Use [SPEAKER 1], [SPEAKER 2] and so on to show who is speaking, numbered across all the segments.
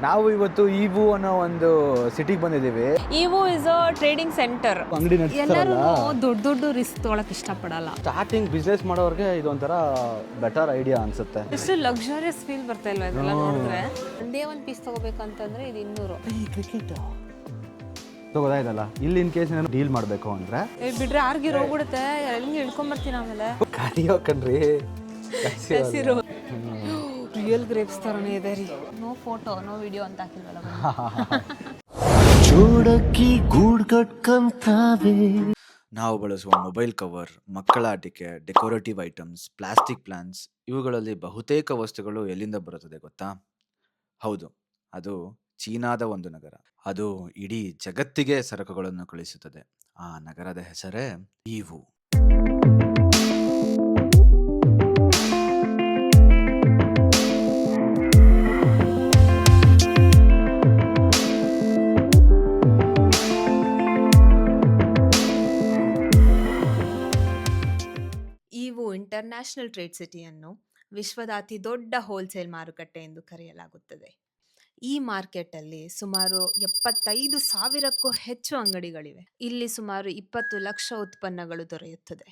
[SPEAKER 1] ನಾವು ಇವತ್ತು ಈವು ಅನ್ನೋ ಒಂದು ಸಿಟಿಗೆ ಬಂದಿದ್ದೀವಿ.
[SPEAKER 2] ಈವು ಇಸ್ ಅ ಟ್ರೇಡಿಂಗ್ ಸೆಂಟರ್.
[SPEAKER 1] ಅಂಗಡಿ
[SPEAKER 2] ಎಲ್ಲರೂ ದೊಡ್ಡ ರಿಸ್ಕ್ ತೊಗೊಳಕ್ ಇಷ್ಟಪಡಲ್ಲ.
[SPEAKER 1] ಸ್ಟಾರ್ಟಿಂಗ್ ಬಿಸ್ನೆಸ್ ಮಾಡೋರಿಗೆ ಇದೊಂಥರ ಬೆಟರ್ ಐಡಿಯಾ ಅನ್ಸುತ್ತೆ.
[SPEAKER 2] ಎಷ್ಟು ಲಕ್ಸುರಿಯಸ್ ಫೀಲ್ ಬರ್ತಾ ಇಲ್ವಾ ಇದೆಲ್ಲ ನೋಡಿದ್ರೆ. ಒಂದೇ ಒಂದು ಪೀಸ್ ತಗೋಬೇಕಂತಂದ್ರೆ ಇದು 200.
[SPEAKER 1] ಕ್ರಿಕೆಟ್ ತಗೋದಾಯ್ತಲ್ಲ. ಇಲ್ಲಿ ಇನ್ ಕೇಸ್ ಏನಾದ್ರು ಡೀಲ್ ಮಾಡಬೇಕು ಅಂದ್ರೆ
[SPEAKER 2] ಬಿಡ್ರೆ ಆರ್ಗಿರ್ ಹೋಗ್ಬಿಡುತ್ತೆ. ಹೆಂಗೆ ಇಳ್ಕೊಂಬರ್ತೀನಿ ಆಮೇಲೆ
[SPEAKER 1] ಕಾಡಿಯೋ ಕಣ್ರಿ.
[SPEAKER 2] ರಿಯಲ್ ಗ್ರೇಪ್ಸ್ ತರನೇ ಇದೆ ರೀ. ನೋ ಫೋಟೋ ನೋ ವಿಡಿಯೋ ಅಂತ ಹಾಕಿಲ್ವಲ್ಲ.
[SPEAKER 3] ಚೂಡಕ್ಕಿ ಗೂಡ್ ಕಟ್ಕಂತಾವೆ.
[SPEAKER 4] ನಾವು ಬಳಸುವ ಮೊಬೈಲ್ ಕವರ್, ಮಕ್ಕಳ ಆಟಿಕೆ, ಡೆಕೋರೇಟಿವ್ ಐಟಮ್ಸ್, ಪ್ಲಾಸ್ಟಿಕ್ ಪ್ಲಾಂಟ್ಸ್ ಇವುಗಳಲ್ಲಿ ಬಹುತೇಕ ವಸ್ತುಗಳು ಎಲ್ಲಿಂದ ಬರುತ್ತದೆ ಗೊತ್ತಾ? ಹೌದು, ಅದು ಚೀನಾದ ಒಂದು ನಗರ. ಅದು ಇಡೀ ಜಗತ್ತಿಗೆ ಸರಕುಗಳನ್ನು ಕಳಿಸುತ್ತದೆ. ಆ ನಗರದ ಹೆಸರೇ ಈವು.
[SPEAKER 2] ಈವು ಇಂಟರ್ನ್ಯಾಷನಲ್ ಟ್ರೇಡ್ ಸಿಟಿಯನ್ನು ವಿಶ್ವದ ಅತಿ ದೊಡ್ಡ ಹೋಲ್ಸೇಲ್ ಮಾರುಕಟ್ಟೆ ಎಂದು ಕರೆಯಲಾಗುತ್ತದೆ. ಈ ಮಾರ್ಕೆಟಲ್ಲಿ ಸುಮಾರು 75,000ಕ್ಕೂ ಹೆಚ್ಚು ಅಂಗಡಿಗಳಿವೆ. ಇಲ್ಲಿ ಸುಮಾರು 20 ಲಕ್ಷ ಉತ್ಪನ್ನಗಳು ದೊರೆಯುತ್ತದೆ.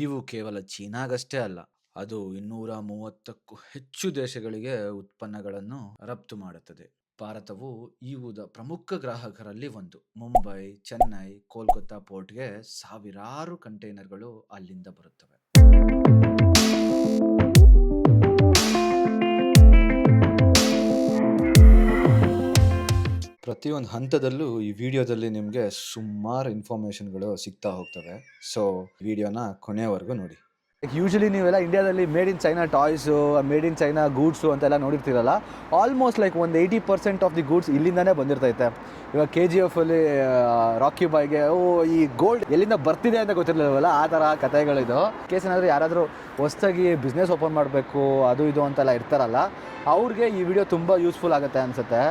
[SPEAKER 4] ಈವು ಕೇವಲ ಚೀನಾಗಷ್ಟೇ ಅಲ್ಲ, ಅದು 230ಕ್ಕೂ ಹೆಚ್ಚು ದೇಶಗಳಿಗೆ ಉತ್ಪನ್ನಗಳನ್ನು ರಫ್ತು ಮಾಡುತ್ತದೆ. ಭಾರತವು ಈವುದ ಪ್ರಮುಖ ಗ್ರಾಹಕರಲ್ಲಿ ಒಂದು. ಮುಂಬೈ, ಚೆನ್ನೈ, ಕೋಲ್ಕತ್ತಾ ಪೋರ್ಟ್ಗೆ ಸಾವಿರಾರು ಕಂಟೈನರ್ಗಳು ಅಲ್ಲಿಂದ ಬರುತ್ತವೆ. ಪ್ರತಿಯೊಂದು ಹಂತದಲ್ಲೂ ಈ ವಿಡಿಯೋದಲ್ಲಿ ನಿಮಗೆ ಸುಮಾರು ಇನ್ಫಾರ್ಮೇಷನ್ಗಳು ಸಿಗ್ತಾ ಹೋಗ್ತವೆ. ಸೊ ವಿಡಿಯೋನ ಕೊನೆಯವರೆಗೂ ನೋಡಿ.
[SPEAKER 1] ಯೂಶಲಿ ನೀವೆಲ್ಲ ಇಂಡಿಯಾದಲ್ಲಿ made in China toys, made in China goods ಅಂತೆಲ್ಲ ನೋಡಿರ್ತೀರಲ್ಲ. ಆಲ್ಮೋಸ್ಟ್ ಲೈಕ್ ಒಂದು 80% ಆಫ್ ದಿ ಗೂಡ್ಸ್ ಇಲ್ಲಿಂದಾನೇ ಬಂದಿರ್ತೈತೆ. ಇವಾಗ KGF ಅಲ್ಲಿ ರಾಕಿ ಬಾಯ್ಗೆ ಈ ಗೋಲ್ಡ್ ಎಲ್ಲಿಂದ ಬರ್ತಿದೆ ಅಂತ ಗೊತ್ತಿರಲಿಲ್ಲವಲ್ಲ, ಆ ಥರ ಕಥೆಗಳಿದು. ಕೇಸ್ ಏನಾದರೂ ಯಾರಾದರೂ ಹೊಸ್ದಾಗಿ ಬಿಸ್ನೆಸ್ ಓಪನ್ ಮಾಡಬೇಕು ಅದು ಇದು ಅಂತೆಲ್ಲ ಇರ್ತಾರಲ್ಲ, ಅವ್ರಿಗೆ ಈ ವಿಡಿಯೋ ತುಂಬ ಯೂಸ್ಫುಲ್ ಆಗುತ್ತೆ ಅನಿಸುತ್ತೆ.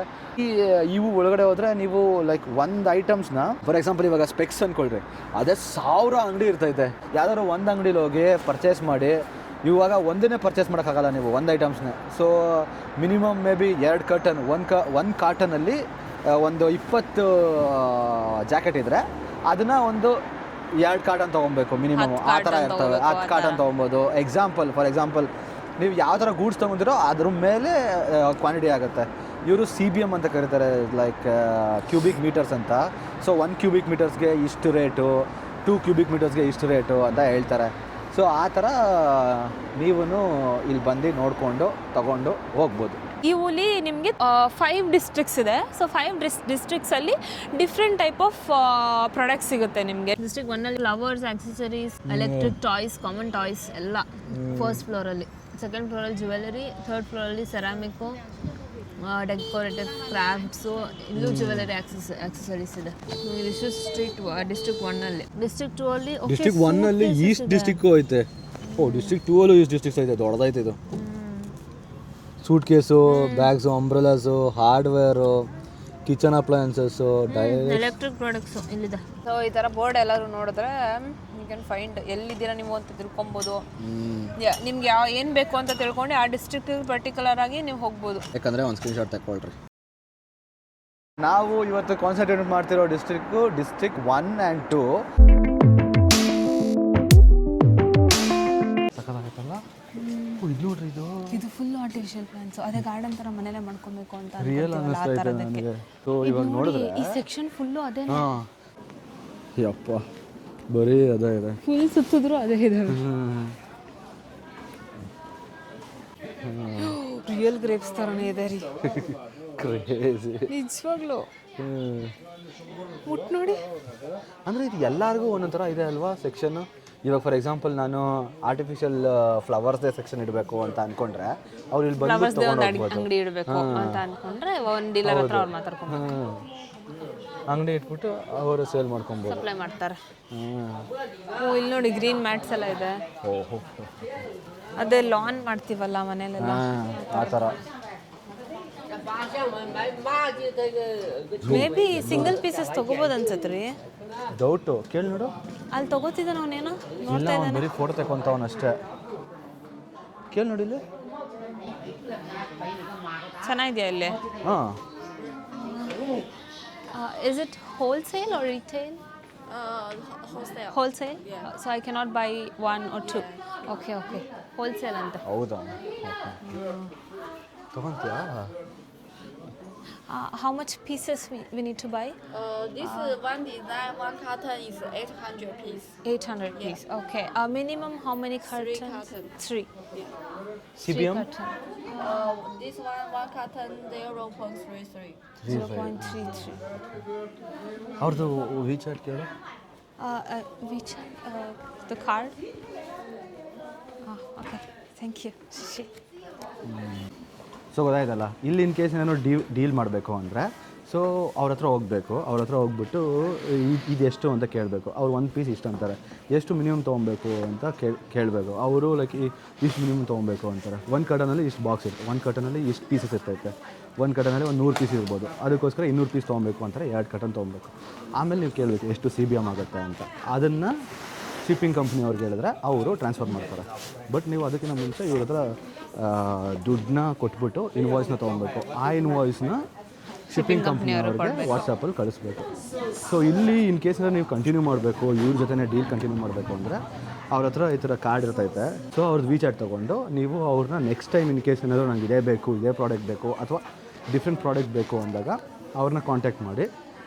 [SPEAKER 1] ಇವು ಒಳಗಡೆ ಹೋದರೆ ನೀವು ಲೈಕ್ ಒಂದು ಐಟಮ್ಸ್ನ, ಫಾರ್ ಎಕ್ಸಾಂಪಲ್ ಇವಾಗ ಸ್ಪೆಕ್ಸ್ ಅಂದ್ಕೊಳ್ರಿ, ಅದೇ 1000 ಅಂಗಡಿ ಇರ್ತೈತೆ. ಯಾವ್ದಾದ್ರು ಒಂದು ಅಂಗಡಿಲಿ ಹೋಗಿ ಪರ್ಚೇಸ್ ಮಾಡಿ, ಇವಾಗ ಒಂದನ್ನೇ ಪರ್ಚೇಸ್ ಮಾಡೋಕ್ಕಾಗಲ್ಲ ನೀವು ಒಂದು ಐಟಮ್ಸ್ನೇ. So minimum may be 2 carton, ಒಂದು ಕಾರ್ಟನಲ್ಲಿ ಒಂದು 20 ಜಾಕೆಟ್ ಇದ್ದರೆ ಅದನ್ನು ಒಂದು 2 ಕಾರ್ಟನ್ ತೊಗೊಬೇಕು ಮಿನಿಮಮ್. ಆ ಥರ ಇರ್ತವೆ. 10 ಕಾರ್ಟನ್ ತೊಗೊಬೋದು. ಫಾರ್ ಎಕ್ಸಾಂಪಲ್ ನೀವು ಯಾವ ಥರ ಗೂಡ್ಸ್ ತೊಗೊಂಡಿರೋ ಅದ್ರ ಮೇಲೆ ಕ್ವಾಂಟಿಟಿ ಆಗುತ್ತೆ. ಇವರು CBM ಅಂತ ಕರೀತಾರೆ, ಲೈಕ್ ಕ್ಯೂಬಿಕ್ ಮೀಟರ್ಸ್ ಅಂತ. ಸೊ 1 ಕ್ಯೂಬಿಕ್ ಮೀಟರ್ಸ್ಗೆ ಇಷ್ಟು ರೇಟು, 2 ಕ್ಯೂಬಿಕ್ ಮೀಟರ್ಸ್ಗೆ ಇಷ್ಟು ರೇಟು ಅಂತ ಹೇಳ್ತಾರೆ. ಸೊ ಆ ಥರ ನೀವು ಇಲ್ಲಿ ಬಂದು ನೋಡಿಕೊಂಡು ತಗೊಂಡು ಹೋಗ್ಬೋದು.
[SPEAKER 2] ಈವಲ್ಲಿ ನಿಮಗೆ 5 ಡಿಸ್ಟ್ರಿಕ್ಟ್ಸ್ ಇದೆ. ಸೊ 5 ಡಿಸ್ಟ್ರಿಕ್ಟ್ಸಲ್ಲಿ ಡಿಫ್ರೆಂಟ್ ಟೈಪ್ ಆಫ್ ಪ್ರಾಡಕ್ಟ್ಸ್ ಸಿಗುತ್ತೆ ನಿಮಗೆ. ಡಿಸ್ಟ್ರಿಕ್ಟ್ 1ನಲ್ಲಿ flowers, accessories, electric toys, common toys ಎಲ್ಲ ಫಸ್ಟ್ ಫ್ಲೋರಲ್ಲಿ. ಸೆಕೆಂಡ್ ಫ್ಲೋರಲ್ಲಿ ಜ್ಯುವೆಲರಿ, ಥರ್ಡ್ ಫ್ಲೋರಲ್ಲಿ ಸೆರಾಮಿಕ್ಕು, ಡೆಕೋರೇಟಿವ್ ಕ್ರಾಫ್ಟ್ಸು, ಇಲ್ಲೂ ಜ್ಯುವೆಲರಿ ಆಕ್ಸೆಸರೀಸ್ ಇದೆ. ಇದು ಡಿಸ್ಟ್ರಿಕ್ಟ್ 1ನಲ್ಲಿ. ಡಿಸ್ಟ್ರಿಕ್ಟ್ 2ಅಲ್ಲಿ
[SPEAKER 1] ಡಿಸ್ಟ್ರಿಕ್ಟ್ 1ನಲ್ಲಿ ಈಸ್ಟ್ ಡಿಸ್ಟ್ರಿಕ್ಕು ಐತೆ. ಡಿಸ್ಟ್ರಿಕ್ಟ್ 2ಅಲ್ಲೂ ಈಸ್ಟ್ ಡಿಸ್ಟ್ರಿಕ್ಸ್ ಐತೆ. ದೊಡ್ಡದೈತೆ ಇದು. Suitcase, bags, umbrellas, hardware, kitchen appliances,
[SPEAKER 2] electric products ಇಲ್ಲಿದೆ. ಸೊ ಈ ಥರ ಬೋರ್ಡ್ ಎಲ್ಲರೂ ನೋಡಿದ್ರೆ ಯು ಕ್ಯಾನ್ ಫೈಂಡ್ ಎಲ್ಲಿದ್ದೀರಾ ನೀವು ಅಂತ ತಿಳ್ಕೊಬೋದು. ನಿಮ್ಗೆ ಏನು ಬೇಕು ಅಂತ ತಿಳ್ಕೊಂಡು ಆ ಡಿಸ್ಟ್ರಿಕ್ಟ್ ಪರ್ಟಿಕ್ಯುಲರ್ ಆಗಿ ನೀವು ಹೋಗ್ಬೋದು.
[SPEAKER 1] ಯಾಕಂದರೆ ಒಂದು ಸ್ಕ್ರೀನ್ಶಾಟ್ ತಗೊಳ್ರಿ. ನಾವು ಇವತ್ತು ಕಾನ್ಸಂಟ್ರೇಟ್ ಮಾಡ್ತಿರೋ ಡಿಸ್ಟ್ರಿಕ್ಟ್ 1 and 2. ಇದು ನೋಡ್ರಿ,
[SPEAKER 2] ಇದು ಫುಲ್ ಆರ್ಟಿಫಿಷಿಯಲ್ ಪ್ಲಾಂಟ್ಸ್. ಅದೇ ಗಾರ್ಡನ್ ತರ ಮನೇಲೆ ಮಾಡ್ಕೊಬೇಕು ಅಂತ
[SPEAKER 1] ರಿಯಲ್ ಅನ್ನಿಸ್ತಾ ಇದೆ ನನಗೆ. ಸೊ ಇವಾಗ ನೋಡಿದ್ರೆ
[SPEAKER 2] ಈ ಸೆಕ್ಷನ್ ಫುಲ್ಲು ಅದೇ.
[SPEAKER 1] ಯಪ್ಪ, ಬರೀ ಅದೇ ಇದೆ.
[SPEAKER 2] ಫುಲ್ ಸುತ್ತಿದ್ರು ಅದೇ ಇದೆ. ರಿಯಲ್ ಗ್ರೇಪ್ಸ್ ತರನೇ ಇದೆ ರೀ.
[SPEAKER 1] ಕ್ರೇಜಿ
[SPEAKER 2] ನಿಜವಾಗ್ಲೂ. ಮುಟ್ ನೋಡಿ.
[SPEAKER 1] ಅಂದರೆ ಇದು ಎಲ್ಲರಿಗೂ ಒಂದೊಂಥರ ಇದೆ ಅಲ್ವಾ ಸೆಕ್ಷನ್. ಇವಾಗ ಫಾರ್ ಎಕ್ಸಾಂಪಲ್ ನಾನು ಆರ್ಟಿಫಿಷಿಯಲ್ ಫ್ಲವರ್ಸ್ದೇ ಸೆಕ್ಷನ್ ಇಡಬೇಕು ಅಂತ ಅನ್ಕೊಂಡ್ರೆ ಅವ್ರು ಇಲ್ಲಿ ಬಂದು ತಗೊಂಡು
[SPEAKER 2] ಅಂಗಡಿ ಇಡಬೇಕು ಅಂತ ಅನ್ಕೊಂಡ್ರೆ ಒಂದು ಡೀಲರ್ ಹತ್ರ ಅವ್ರು ಮಾತಾಡ್ಕೊಂಡು
[SPEAKER 1] ಅಂಗಡಿ ಇಟ್ಬಿಟ್ಟು ಅವರು ಸೇಲ್ ಮಾಡ್ಕೊಬೋದು,
[SPEAKER 2] ಸಪ್ಲೈ ಮಾಡ್ತಾರೆ. ಇಲ್ಲಿ ನೋಡಿ ಗ್ರೀನ್ ಮ್ಯಾಟ್ಸ್ ಎಲ್ಲ ಇದೆ. ಅದೇ ಲಾನ್ ಮಾಡ್ತೀವಲ್ಲ ಮನೇಲೆಲ್ಲ,
[SPEAKER 1] ಆ ಥರ.
[SPEAKER 2] ಮೇ ಬಿ ಸಿಂಗಲ್ ಪೀಸಸ್ ತಗೋಬೋದು ಅನ್ಸತ್ತೆ ರೀ.
[SPEAKER 1] ಡೌಟು ಕೇಳಿ ನೋಡು.
[SPEAKER 2] ಅಲ್ಲಿ ತಗೋತಿದ್ದಾನೆ ಅವನೇನೋ
[SPEAKER 1] ನೋಡ್ತಾ ಇದ್ದಾನೆ. ಬರೀ ಫೋಟೋ ತಗೊಂತವನಷ್ಟೇ. ಕೇಳಿ ನೋಡಿ ಇಲ್ಲಿ.
[SPEAKER 2] ಚೆನ್ನಾಗಿದೆಯಾ ಇಲ್ಲಿ?
[SPEAKER 1] ಹಾಂ,
[SPEAKER 2] Is it wholesale or retail?
[SPEAKER 5] Wholesale.
[SPEAKER 2] Wholesale? So I cannot buy one or two. Okay. Wholesale anta.
[SPEAKER 1] ಹೌದಾ? ತೊಗೊತೀಯಾ?
[SPEAKER 2] How much pieces we need to buy?
[SPEAKER 5] This one design, one carton is 800 piece.
[SPEAKER 2] 800 piece. Okay. Minimum how many cartons?
[SPEAKER 5] cartons.
[SPEAKER 2] 3.
[SPEAKER 1] CBM?
[SPEAKER 5] This one carton 0.33.
[SPEAKER 2] 0.33.
[SPEAKER 1] ಅವ್ರದ್ದು ವಿಚಾರ್ ಕೇಳು.
[SPEAKER 2] Which the card? Okay. Thank you.
[SPEAKER 1] So ಗೊತ್ತಾಯ್ತಲ್ಲ, ಇಲ್ಲಿ in case ಏನಾದ್ರು deal ಮಾಡಬೇಕು ಅಂದರೆ so ಅವ್ರ ಹತ್ರ ಹೋಗಬೇಕು. ಅವ್ರ ಹತ್ರ ಹೋಗ್ಬಿಟ್ಟು ಇದೆಷ್ಟು ಅಂತ ಕೇಳಬೇಕು. ಅವ್ರು ಒಂದು ಪೀಸ್ ಇಷ್ಟು ಅಂತಾರೆ. ಎಷ್ಟು ಮಿನಿಮಮ್ ತೊಗೊಬೇಕು ಅಂತ ಕೇಳಬೇಕು. ಅವರು ಲೈಕ್ ಇಷ್ಟು ಮಿನಿಮಮ್ ತೊಗೊಬೇಕು ಅಂತಾರೆ. ಒಂದು ಕಟನಲ್ಲಿ ಇಷ್ಟು ಬಾಕ್ಸ್ ಇರುತ್ತೆ, ಒಂದು ಕಟನಲ್ಲಿ ಇಷ್ಟು ಪೀಸಸ್ ಇರ್ತೈತೆ, ಒಂದು ಕಟನಲ್ಲಿ ಒಂದು 100 ಪೀಸ್ ಇರ್ಬೋದು. ಅದಕ್ಕೋಸ್ಕರ 200 ಪೀಸ್ ತೊಗೊಬೇಕು ಅಂತಾರೆ. 2 ಕಟನ್ ತೊಗೊಬೇಕು. ಆಮೇಲೆ ನೀವು ಕೇಳಬೇಕು ಎಷ್ಟು CBM ಆಗುತ್ತೆ ಅಂತ. ಅದನ್ನು ಶಿಪ್ಪಿಂಗ್ ಕಂಪ್ನಿ ಅವ್ರಿಗೆ ಹೇಳಿದ್ರೆ ಅವರು ಟ್ರಾನ್ಸ್ಫರ್ ಮಾಡ್ತಾರೆ. ಬಟ್ ನೀವು ಅದಕ್ಕಿಂತ ಮುಂಚೆ ಇವ್ರ ಹತ್ರ ದುಡ್ಡನ್ನ ಕೊಟ್ಬಿಟ್ಟು ಇನ್ವಾಯ್ಸ್ನ ತೊಗೊಬೇಕು. ಆ ಇನ್ವಾಯ್ಸ್ನ ಶಿಪ್ಪಿಂಗ್ ಕಂಪ್ನಿಯವ್ರಿಗೆ ವಾಟ್ಸಪ್ಪಲ್ಲಿ ಕಳಿಸ್ಬೇಕು. ಸೊ ಇಲ್ಲಿ ಇನ್ ಕೇಸ್ ನೀವು ಕಂಟಿನ್ಯೂ ಮಾಡಬೇಕು, ಇವ್ರ ಜೊತೆ ಡೀಲ್ ಕಂಟಿನ್ಯೂ ಮಾಡಬೇಕು ಅಂದರೆ ಅವ್ರ ಹತ್ರ ಈ ಥರ ಕಾರ್ಡ್ ಇರ್ತೈತೆ. ಸೊ ಅವ್ರದ್ದು ವಿಚಾಟ್ ತೊಗೊಂಡು ನೀವು ಅವ್ರನ್ನ ನೆಕ್ಸ್ಟ್ ಟೈಮ್ ಇನ್ ಕೇಸ್ ಏನಾದರೂ ನಂಗೆ ಇದೇ ಬೇಕು, ಇದೇ ಪ್ರಾಡಕ್ಟ್ ಬೇಕು ಅಥವಾ ಡಿಫ್ರೆಂಟ್ ಪ್ರಾಡಕ್ಟ್ ಬೇಕು ಅಂದಾಗ ಅವ್ರನ್ನ ಕಾಂಟ್ಯಾಕ್ಟ್ ಮಾಡಿ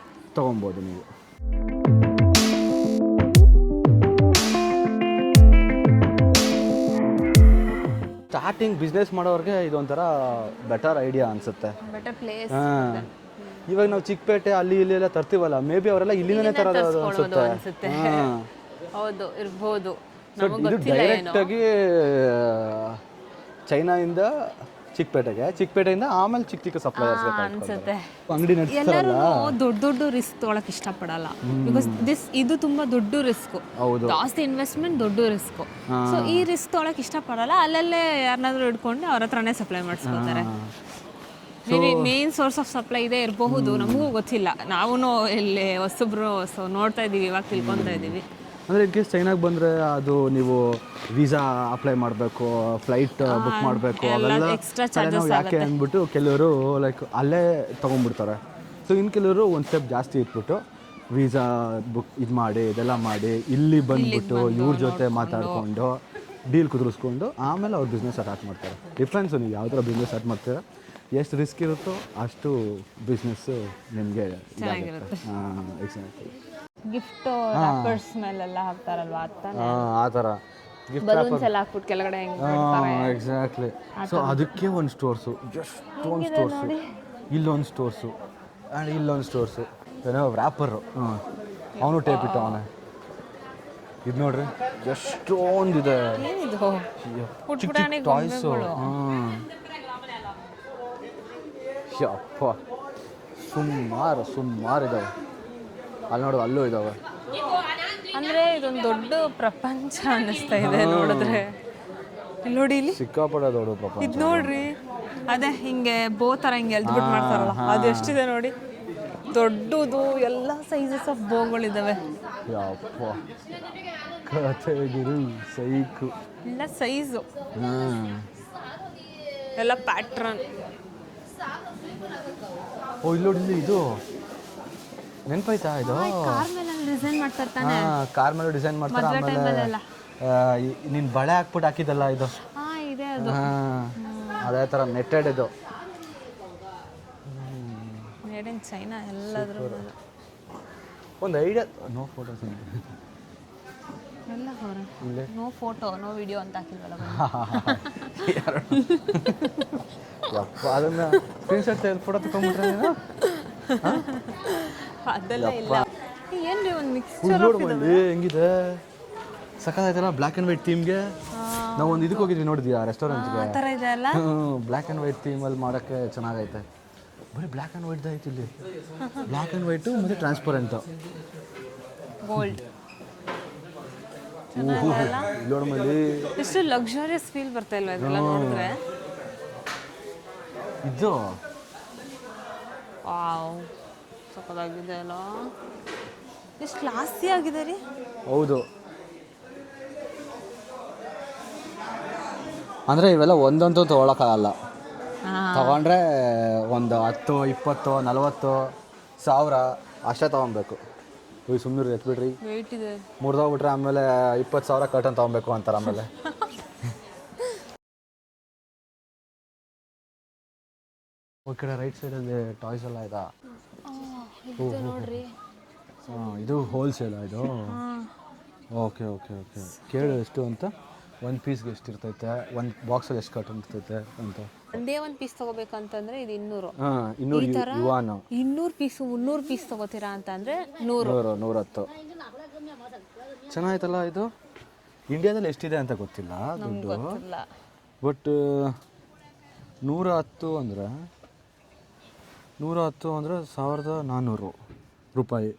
[SPEAKER 1] ತೊಗೊಬೋದು ನೀವು. ಸ್ಟಾರ್ಟಿಂಗ್ ಬಿಸ್ನೆಸ್ ಮಾಡೋರಿಗೆ ಇದೊಂಥರ ಬೆಟರ್ ಐಡಿಯಾ ಅನಿಸುತ್ತೆ.
[SPEAKER 2] Better place.
[SPEAKER 1] ಹಾಂ, ಇವಾಗ ನಾವು ಚಿಕ್ಕಪೇಟೆ ಅಲ್ಲಿ ಇಲ್ಲಿ ಎಲ್ಲ ತರ್ತೀವಲ್ಲ, ಮೇ ಬಿ ಅವರೆಲ್ಲ ಇಲ್ಲಿಂದನೇ ತರೋದು ಅನಿಸುತ್ತೆ.
[SPEAKER 2] ಹೌದು, ಇರ್ಬೋದು.
[SPEAKER 1] ಸೊ ಇದು ಡೈರೆಕ್ಟಾಗಿ ಚೈನಾಯಿಂದ ಚಿಕ್ಕಪೇಟೆಯಿಂದ ಆಮೇಲೆ ಚಿಕ್ಕ ಸಪ್ಲೈಯರ್ಸ್
[SPEAKER 2] ಅನ್ಸುತ್ತೆ.
[SPEAKER 1] ಅಂಗಡಿ
[SPEAKER 2] ಎಲ್ಲರೂ ದೊಡ್ಡ ರಿಸ್ಕ್ ತೊಗೊಳಕ್ ಇಷ್ಟಪಡಲ್ಲ. ಬಿಕಾಸ್ ಇದು ತುಂಬಾ ದೊಡ್ಡ ರಿಸ್ಕ್, ಜಾಸ್ತಿ ಇನ್ವೆಸ್ಟ್ಮೆಂಟ್, ದೊಡ್ಡ ರಿಸ್ಕ್. ಸೊ ಈ ರಿಸ್ಕ್ ತೊಗೊಳಕ್ ಇಷ್ಟಪಡಲ್ಲ. ಅಲ್ಲಲ್ಲೇ ಯಾರನ್ನಾದ್ರೂ ಹಿಡ್ಕೊಂಡು ಅವ್ರ ಹತ್ರನೇ ಸಪ್ಲೈ ಮಾಡಿಸ್ಕೊತಾರೆ. ಮೇನ್ ಸೋರ್ಸ್ ಆಫ್ ಸಪ್ಲೈ ಇದೆ ಇರಬಹುದು, ನಮಗೂ ಗೊತ್ತಿಲ್ಲ. ನಾವು ಇಲ್ಲಿ ಹೊಸಬ್ರು ನೋಡ್ತಾ ಇದೀವಿ, ಇವಾಗ ತಿಳ್ಕೊತಾ ಇದೀವಿ.
[SPEAKER 1] ಅಂದರೆ ಇನ್ ಕೇಸ್ ಚೈನಾಗೆ ಬಂದರೆ ಅದು ನೀವು ವೀಸಾ ಅಪ್ಲೈ ಮಾಡಬೇಕು, ಫ್ಲೈಟ್ ಬುಕ್ ಮಾಡಬೇಕು, ಅವೆಲ್ಲ ನಾವು ಯಾಕೆ ಅಂದ್ಬಿಟ್ಟು ಕೆಲವರು ಲೈಕ್ ಅಲ್ಲೇ ತೊಗೊಂಡ್ಬಿಡ್ತಾರೆ. ಸೊ ಇನ್ನು ಕೆಲವರು ಒಂದು ಸ್ಟೆಪ್ ಜಾಸ್ತಿ ಇಟ್ಬಿಟ್ಟು ವೀಸಾ ಬುಕ್ ಇದು ಮಾಡಿ ಇದೆಲ್ಲ ಮಾಡಿ ಇಲ್ಲಿ ಬಂದುಬಿಟ್ಟು ಇವ್ರ ಜೊತೆ ಮಾತಾಡಿಕೊಂಡು ಡೀಲ್ ಕುದುರಿಸ್ಕೊಂಡು ಆಮೇಲೆ ಅವ್ರು ಬಿಸ್ನೆಸ್ ಸ್ಟಾರ್ಟ್ ಮಾಡ್ತಾರೆ. ಡಿಫ್ರೆನ್ಸು ನೀವು ಯಾವ ಥರ ಬಿಸ್ನೆಸ್ ಸ್ಟಾರ್ಟ್ ಮಾಡ್ತೀರಾ, ಎಷ್ಟು ರಿಸ್ಕ್ ಇರುತ್ತೋ ಅಷ್ಟು ಬಿಸ್ನೆಸ್ಸು ನಿಮಗೆ
[SPEAKER 2] ಚೆನ್ನಾಗಿರುತ್ತೆ.
[SPEAKER 1] ಹಾಂ, ಎಕ್ಸಾಕ್ಟ್ಲಿ.
[SPEAKER 2] ಗಿಫ್ಟ್ ರ್ಯಾಪರ್ಸ್ ಮೇಲೆಲ್ಲ ಹಾಕ್ತಾರಲ್ವಾ,
[SPEAKER 1] ಆ ಥರ
[SPEAKER 2] ಬಲೂನ್ಸ್ ಎಲ್ಲ ಹಾಕ್ಬಿಟ್ಟು ಕೆಳಗಡೆ ಹೆಂಗ್ ಮಾಡ್ತಾರೆ.
[SPEAKER 1] ಎಕ್ಸಾಕ್ಟ್ಲಿ. ಸೊ ಅದಕ್ಕೆ ಒಂದು ಸ್ಟೋರ್ಸು, ಎಷ್ಟೊಂದು ಸ್ಟೋರ್ಸು, ಇಲ್ಲೊಂದು ಸ್ಟೋರ್ಸು ಆ್ಯಂಡ್ ಇಲ್ಲೊಂದು ಸ್ಟೋರ್ಸು. ಏನೋ ರ್ಯಾಪರು, ಅವನು ಟೇಪ್ ಇಟ್ಟು ಅವನೇ. ಇದು ನೋಡ್ರಿ ಎಷ್ಟೊಂದಿದೆ, ಚಿಕ್ಕ ಟಾಯ್ಸು. ಯಪ್ಪ, ಸುಮಾರು ಇದ್ದಾವೆ. ಅಲ್ಲಿ ನೋಡು, ಅಲ್ಲೂ ಇದ್ದಾವೆ.
[SPEAKER 2] ಅಂದ್ರೆ ಇದೊಂದು ದೊಡ್ಡ ಪ್ರಪಂಚ ಅನ್ನಿಸ್ತಾ ಇದೆ ನೋಡಿದ್ರೆ. ಇಲ್ಲಿ ನೋಡಿ, ಇಲ್ಲಿ
[SPEAKER 1] ಸಿಕ್ಕಾಪಟ್ಟೆ ದೊಡ್ಡ ಪ್ರಪಂಚ.
[SPEAKER 2] ಇದು ನೋಡ್ರಿ, ಅದೇ ಹಿಂಗೆ ಬೋ ಥರ ಹಿಂಗೆ ಎಲ್ದ್ಬಿಟ್ಟು ಮಾಡ್ತಾರಲ್ಲ, ಅದು ಎಷ್ಟಿದೆ ನೋಡಿ. ದೊಡ್ಡದು ಎಲ್ಲ ಸೈಜಸ್ ಆಫ್ ಬೋಗಳಿದ್ದಾವೆ.
[SPEAKER 1] ಯಪ್ಪ, ಕಥೆಗಿರು ಸೈಕು
[SPEAKER 2] ಎಲ್ಲ ಸೈಜು, ಎಲ್ಲ ಪ್ಯಾಟ್ರನ್.
[SPEAKER 1] ಓ ಇಲ್ಲಿ ನೋಡಿ, ಇದು ನೆನಪಾಯ್ತಾ? ಇದು
[SPEAKER 2] ಕಾರ್ ಮೇಲೆ ಡಿಸೈನ್ ಮಾಡ್ತಾರೆ ತಾನೆ.
[SPEAKER 1] ಕಾರ್ ಮೇಲೆ ಡಿಸೈನ್ ಮಾಡ್ತಾರೆ. ಆಮೇಲೆ ನೀನು ಬಳೆ ಹಾಕ್ಬಿಟ್ಟು ಹಾಕಿದಲ್ಲ ಇದು,
[SPEAKER 2] ಇದೆ ಅದು.
[SPEAKER 1] ಅದೇ ಥರ ನೆಟ್ಟೆಡ್ ಇದು.
[SPEAKER 2] ಮೇಡ್ ಇನ್ ಚೈನಾ ಎಲ್ಲಾದ್ರೂ. ಒಂದು
[SPEAKER 1] ಐಡಿಯಾ. ನೋ ಫೋಟೋಸ್
[SPEAKER 2] ಎಲ್ಲ ಹೊರ ನೋ ಫೋಟೋ ನೋ ವಿಡಿಯೋ ಅಂತ ಹಾಕಿಲ್ವಲ್ಲ.
[SPEAKER 1] ಯಪ್ಪ, ಅದನ್ನ ಸ್ಕ್ರೀನ್ಶಾಟ್ ತೆಗೆದು ಫೋಟೋ ತಗೊಂಡ್ಬಿಟ್ರೆ ನೀನು?
[SPEAKER 2] ಅದೆಲ್ಲ ಇಲ್ಲ. ಏನ್ರಿ ಒಂದು ಮಿಕ್ಸ್ಚರ್
[SPEAKER 1] ಹೆಂಗಿದೆ, ಸಖತ್ತಾಯ್ತಲ್ಲ. ಬ್ಲ್ಯಾಕ್ ಆ್ಯಂಡ್ ವೈಟ್ ಥೀಮ್ಗೆ ನಾವು ಒಂದು ಇದಕ್ಕೆ ಹೋಗಿದ್ವಿ, ನೋಡಿದ್ಯಾ ರೆಸ್ಟೋರೆಂಟ್ಗೆ?
[SPEAKER 2] ಆ ಥರ ಇದೆ ಅಲ್ಲ.
[SPEAKER 1] ಬ್ಲ್ಯಾಕ್ ಆ್ಯಂಡ್ ವೈಟ್ ಥೀಮಲ್ಲಿ ಮಾಡೋಕ್ಕೆ ಚೆನ್ನಾಗೈತೆ. ಬರೀ ಬ್ಲ್ಯಾಕ್ ಆ್ಯಂಡ್ ವೈಟ್ ಐತಿ ಇಲ್ಲಿ. ಬ್ಲ್ಯಾಕ್ ಆ್ಯಂಡ್ ವೈಟು ಮತ್ತು ಟ್ರಾನ್ಸ್ಪರೆಂಟು
[SPEAKER 2] ಗೋಲ್ಡ್.
[SPEAKER 1] ಇಲ್ಲೋಡಮಲ್ಲಿ
[SPEAKER 2] ಎಷ್ಟು ಲಕ್ಸುರಿಯಸ್ ಫೀಲ್ ಬರ್ತಾ ಇಲ್ವಾ ಇದೆಲ್ಲ ನೋಡಿದ್ರೆ?
[SPEAKER 1] ಇದು
[SPEAKER 2] ವಾವ್, ಸಖತ್ತಾಗಿದೆ ಅಲ್ಲ. ಎಷ್ಟು ಕ್ಲಾಸಿ ಆಗಿದೆ ರೀ.
[SPEAKER 1] ಹೌದು, ಅಂದರೆ ಇವೆಲ್ಲ ಒಂದಂತೂ ತೊಗೊಳಕ್ಕಾಗಲ್ಲ. ತಗೊಂಡ್ರೆ ಒಂದು 10, 20, 40 ಸಾವಿರ ಅಷ್ಟೇ ತೊಗೊಬೇಕು. ಈಗ ಸುಮ್ಮನೆ ಎತ್ಬಿಡ್ರಿ,
[SPEAKER 2] ವೆಯ್ಟ್ ಇದೆ.
[SPEAKER 1] ಮುರಿದೋಗ್ಬಿಟ್ರೆ ಆಮೇಲೆ 20,000 ಕರ್ಟನ್ ತೊಗೊಬೇಕು ಅಂತಾರೆ ಆಮೇಲೆ. ಈ ಕಡೆ ರೈಟ್ ಸೈಡಲ್ಲಿ ಟಾಯ್ಸ್ ಎಲ್ಲ ಇದಾ?
[SPEAKER 2] ನೋಡ್ರಿ,
[SPEAKER 1] ಇದು ಹೋಲ್ಸೇಲಾ ಇದು? Okay okay okay. ಕೇಳು ಎಷ್ಟು ಅಂತ, ಒಂದು ಪೀಸ್ಗೆ ಎಷ್ಟು ಇರ್ತೈತೆ, ಒಂದು ಬಾಕ್ಸಲ್ಲಿ ಎಷ್ಟು ಕರ್ಟನ್ ಇರ್ತೈತೆ ಅಂತ.
[SPEAKER 2] ಒಂದೇ ಒಂದು ಪೀಸ್ ತೊಗೋಬೇಕಂತಂದ್ರೆ ಇದು 200.
[SPEAKER 1] 200 ಯುವಾನು.
[SPEAKER 2] 200 ಪೀಸು 300 ಪೀಸ್ ತೊಗೋತೀರಾ ಅಂತಂದರೆ 100.
[SPEAKER 1] 110. ಚೆನ್ನಾಯ್ತಲ್ಲ ಇದು. ಇಂಡಿಯಾದಲ್ಲಿ ಎಷ್ಟಿದೆ ಅಂತ ಗೊತ್ತಿಲ್ಲ ದುಡ್ಡು, ಬಟ್ 110 ಅಂದರೆ 1400 ರೂಪಾಯಿ.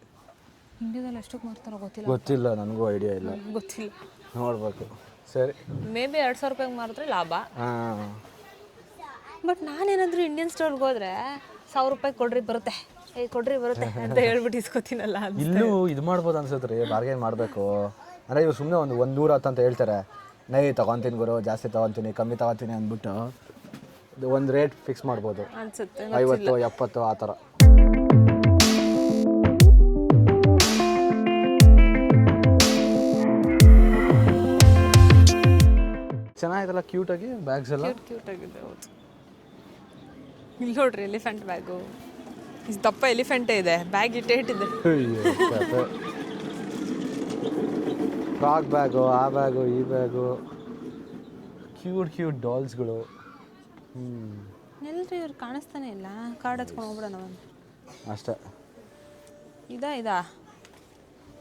[SPEAKER 2] ಇಂಡಿಯಾದಲ್ಲಿ ಎಷ್ಟಕ್ಕೆ ಮಾರ್ತಾರೋ
[SPEAKER 1] ಗೊತ್ತಿಲ್ಲ, ನನಗೂ ಐಡಿಯಾ ಇಲ್ಲ,
[SPEAKER 2] ಗೊತ್ತಿಲ್ಲ,
[SPEAKER 1] ನೋಡ್ಬೇಕು. ಸರಿ,
[SPEAKER 2] ಮೇ ಬಿ 2,000 ರೂಪಾಯಿಗೆ ಮಾರಿದ್ರೆ ಲಾಭ.
[SPEAKER 1] ಹಾಂ.
[SPEAKER 2] ಬಟ್ ನಾನೇನಾದರೂ ಇಂಡಿಯನ್ ಸ್ಟೋರ್ಗೆ ಹೋದರೆ 1,000 ರೂಪಾಯಿ ಕೊಡ್ರಿ ಬರುತ್ತೆ ಅಂತ ಹೇಳ್ಬಿಟ್ಟು ಇಸ್ಕೊತೀನಲ್ಲ.
[SPEAKER 1] ಇಲ್ಲೂ ಇದು ಮಾಡ್ಬೋದು ಅನ್ಸುತ್ತೆ ರೀ, ಬಾರ್ಗೇನ್ ಮಾಡಬೇಕು ಅಂದರೆ. ಇವ್ರು ಸುಮ್ಮನೆ ಒಂದು 110 ಅಂತ ಹೇಳ್ತಾರೆ, ನೈ ತೊಗೊತೀನಿ ಗುರು, ಜಾಸ್ತಿ ತೊಗೊತೀನಿ, ಕಮ್ಮಿ ತೊಗೊತೀನಿ ಅಂದ್ಬಿಟ್ಟು ಒಂದು ರೇಟ್ ಫಿಕ್ಸ್ ಮಾಡ್ಬೋದು
[SPEAKER 2] ಅನ್ಸುತ್ತೆ.
[SPEAKER 1] 50, 70 ಆ ಥರ. ಚೆನ್ನಾಗಿದೆಲ್ಲ ಕ್ಯೂಟಾಗಿ ಬ್ಯಾಗ್ಸ್ ಎಲ್ಲ.
[SPEAKER 2] ಕ್ಯೂಟ್ ಆಗಿದೆ, ಹೌದು. ಇಲ್ಲಿ ನೋಡ್ರಿ, ಎಲಿಫೆಂಟ್ ಬ್ಯಾಗು. ಇದು ದಪ್ಪ ಎಲಿಫೆಂಟೇ ಇದೆ, ಬ್ಯಾಗ್ ಇಟ್ಟಿದೆ.
[SPEAKER 1] ಫ್ರಾಕ್ ಬ್ಯಾಗು, ಆ ಬ್ಯಾಗು, ಈ ಬ್ಯಾಗು, ಕ್ಯೂಟ್ ಡಾಲ್ಸ್ಗಳು.
[SPEAKER 2] ಎಲ್ರಿ ಇವ್ರು ಕಾಣಿಸ್ತಾನೆ ಇಲ್ಲ. ಕಾರ್ಡ್ ಹಚ್ಕೊಂಡು ಹೋಗ್ಬಿಡೋಣ ಒಂದು
[SPEAKER 1] ಅಷ್ಟೇ.
[SPEAKER 2] ಇದಾ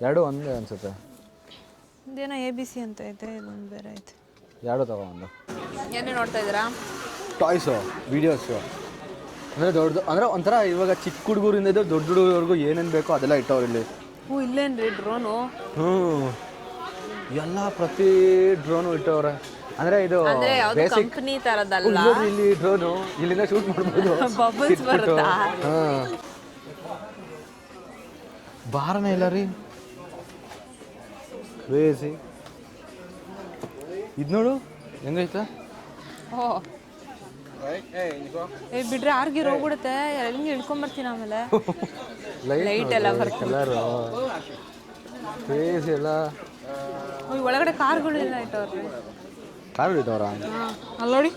[SPEAKER 1] ಎರಡು ಒಂದೇ ಅನ್ಸುತ್ತೆ.
[SPEAKER 2] ಇದೇನೋ ABC ಅಂತ ಐತೆ, ಇದೊಂದು ಬೇರೆ ಐತೆ.
[SPEAKER 1] ಎರಡು ತಗೊಂಡು
[SPEAKER 2] ಏನೇ ನೋಡ್ತಾ ಇದ್ದೀರಾ?
[SPEAKER 1] Toys, videos. ಅಂದರೆ ದೊಡ್ಡದು, ಅಂದರೆ ಒಂಥರ ಇವಾಗ ಚಿಕ್ಕ ಹುಡುಗರಿಂದ ದೊಡ್ಡ ಹುಡುಗರಿಗೂ ಏನೇನು ಬೇಕೋ ಅದೆಲ್ಲ ಇಟ್ಟವ್ರು ಇಲ್ಲಿ.
[SPEAKER 2] ಇಲ್ಲೇನ್ರಿ ಡ್ರೋನು?
[SPEAKER 1] ಎಲ್ಲ ಪ್ರತಿ ಡ್ರೋನು ಇಟ್ಟವ್ರೆ. ಅಂದರೆ ಇದು
[SPEAKER 2] ಕಂಪನಿ ತರದಲ್ಲ,
[SPEAKER 1] ಇಲ್ಲಿ ಡ್ರೋನು, ಇಲ್ಲಿಂದ ಶೂಟ್ ಮಾಡ್ಬೋದು.
[SPEAKER 2] ಬಬಲ್ಸ್ ಬರುತ್ತಾ?
[SPEAKER 1] ಬಾರನೇ ಇಲ್ಲ ರೀ, ಕ್ರೇಜಿ. ಇದು ನೋಡು ಹೆಂಗೈತೆ.
[SPEAKER 2] ಬಿಡ್ರೆ ಆರ್ಗಿರ್ ಹೋಗ್ಬಿಡುತ್ತೆ, ಹೆಂಗೆ ಇಳ್ಕೊಂಬರ್ತೀನಿ ಆಮೇಲೆ. ಲೈಟ್ ಎಲ್ಲ ಬರ್ತದೆ,
[SPEAKER 1] ಕಲರು ಕ್ರೇಜಿ ಎಲ್ಲ.
[SPEAKER 2] ಒಳಗಡೆ ಕಾರ್ಗಳು ಎಲ್ಲ ಇಟ್ಟವ್ರಿ.
[SPEAKER 1] ಕಾರು ಇಟ್ಟವ್ರ
[SPEAKER 2] ಅಲ್ಲಿ ನೋಡಿ.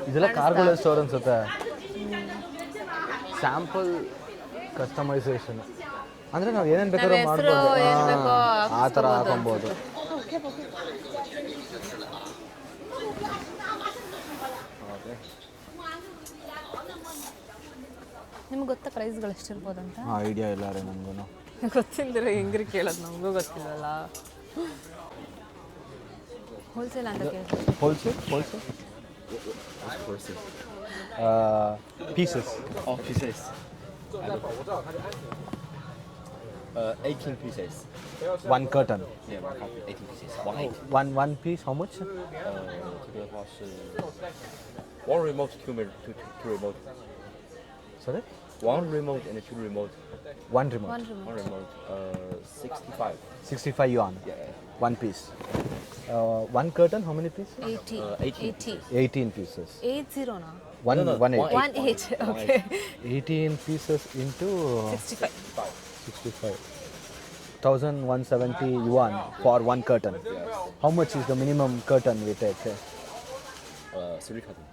[SPEAKER 1] ಇದೆಲ್ಲ ಕಾರ್ಗಳು ಸ್ಟೋರ್ ಅನ್ಸುತ್ತೆ. ಸ್ಯಾಂಪಲ್ ಕಸ್ಟಮೈಸೇಷನ್ ಅಂದರೆ ನಾವು ಏನೇನು ಬೇಕಾದ್ರೂ ಮಾಡ್ಬೋದು, ಆ ಥರ ಹಾಕೊಬೋದು.
[SPEAKER 2] ನಿಮ್ಗೆ ಗೊತ್ತಾ ಪ್ರೈಸ್ಗಳು ಎಷ್ಟಿರ್ಬೋದಂತ?
[SPEAKER 1] ಐಡಿಯಾ ಇಲ್ಲ ರೀ ನನಗೂ.
[SPEAKER 2] ಗೊತ್ತಿಲ್ಲದ್ರೆ ಹೆಂಗ್ರಿ ಕೇಳೋದು, ನಮಗೂ ಗೊತ್ತಿಲ್ಲಲ್ಲ. ಹೋಲ್ಸೇಲ್ ಅಂತ ಕೇಳ್ತೀವಿ.
[SPEAKER 1] Wholesale pieces.
[SPEAKER 6] pieces. 18 pieces.
[SPEAKER 1] One curtain.
[SPEAKER 6] Yeah, 18 pieces.
[SPEAKER 1] One piece, how much?
[SPEAKER 6] 这个话是 one remote, two remote.
[SPEAKER 1] Sorry?
[SPEAKER 6] One remote and two remote.
[SPEAKER 1] One remote.
[SPEAKER 6] One remote. 65.
[SPEAKER 1] 65 yuan.
[SPEAKER 6] Yeah.
[SPEAKER 1] One piece. One curtain, how many pieces?
[SPEAKER 2] 80.
[SPEAKER 1] 18 pieces.
[SPEAKER 2] 80
[SPEAKER 1] One 8.
[SPEAKER 2] 1/8. Okay.
[SPEAKER 1] 18 pieces into
[SPEAKER 2] 65.
[SPEAKER 1] 65. 1,170 yuan for one curtain. How much is the minimum curtain we take?
[SPEAKER 6] 3 curtain.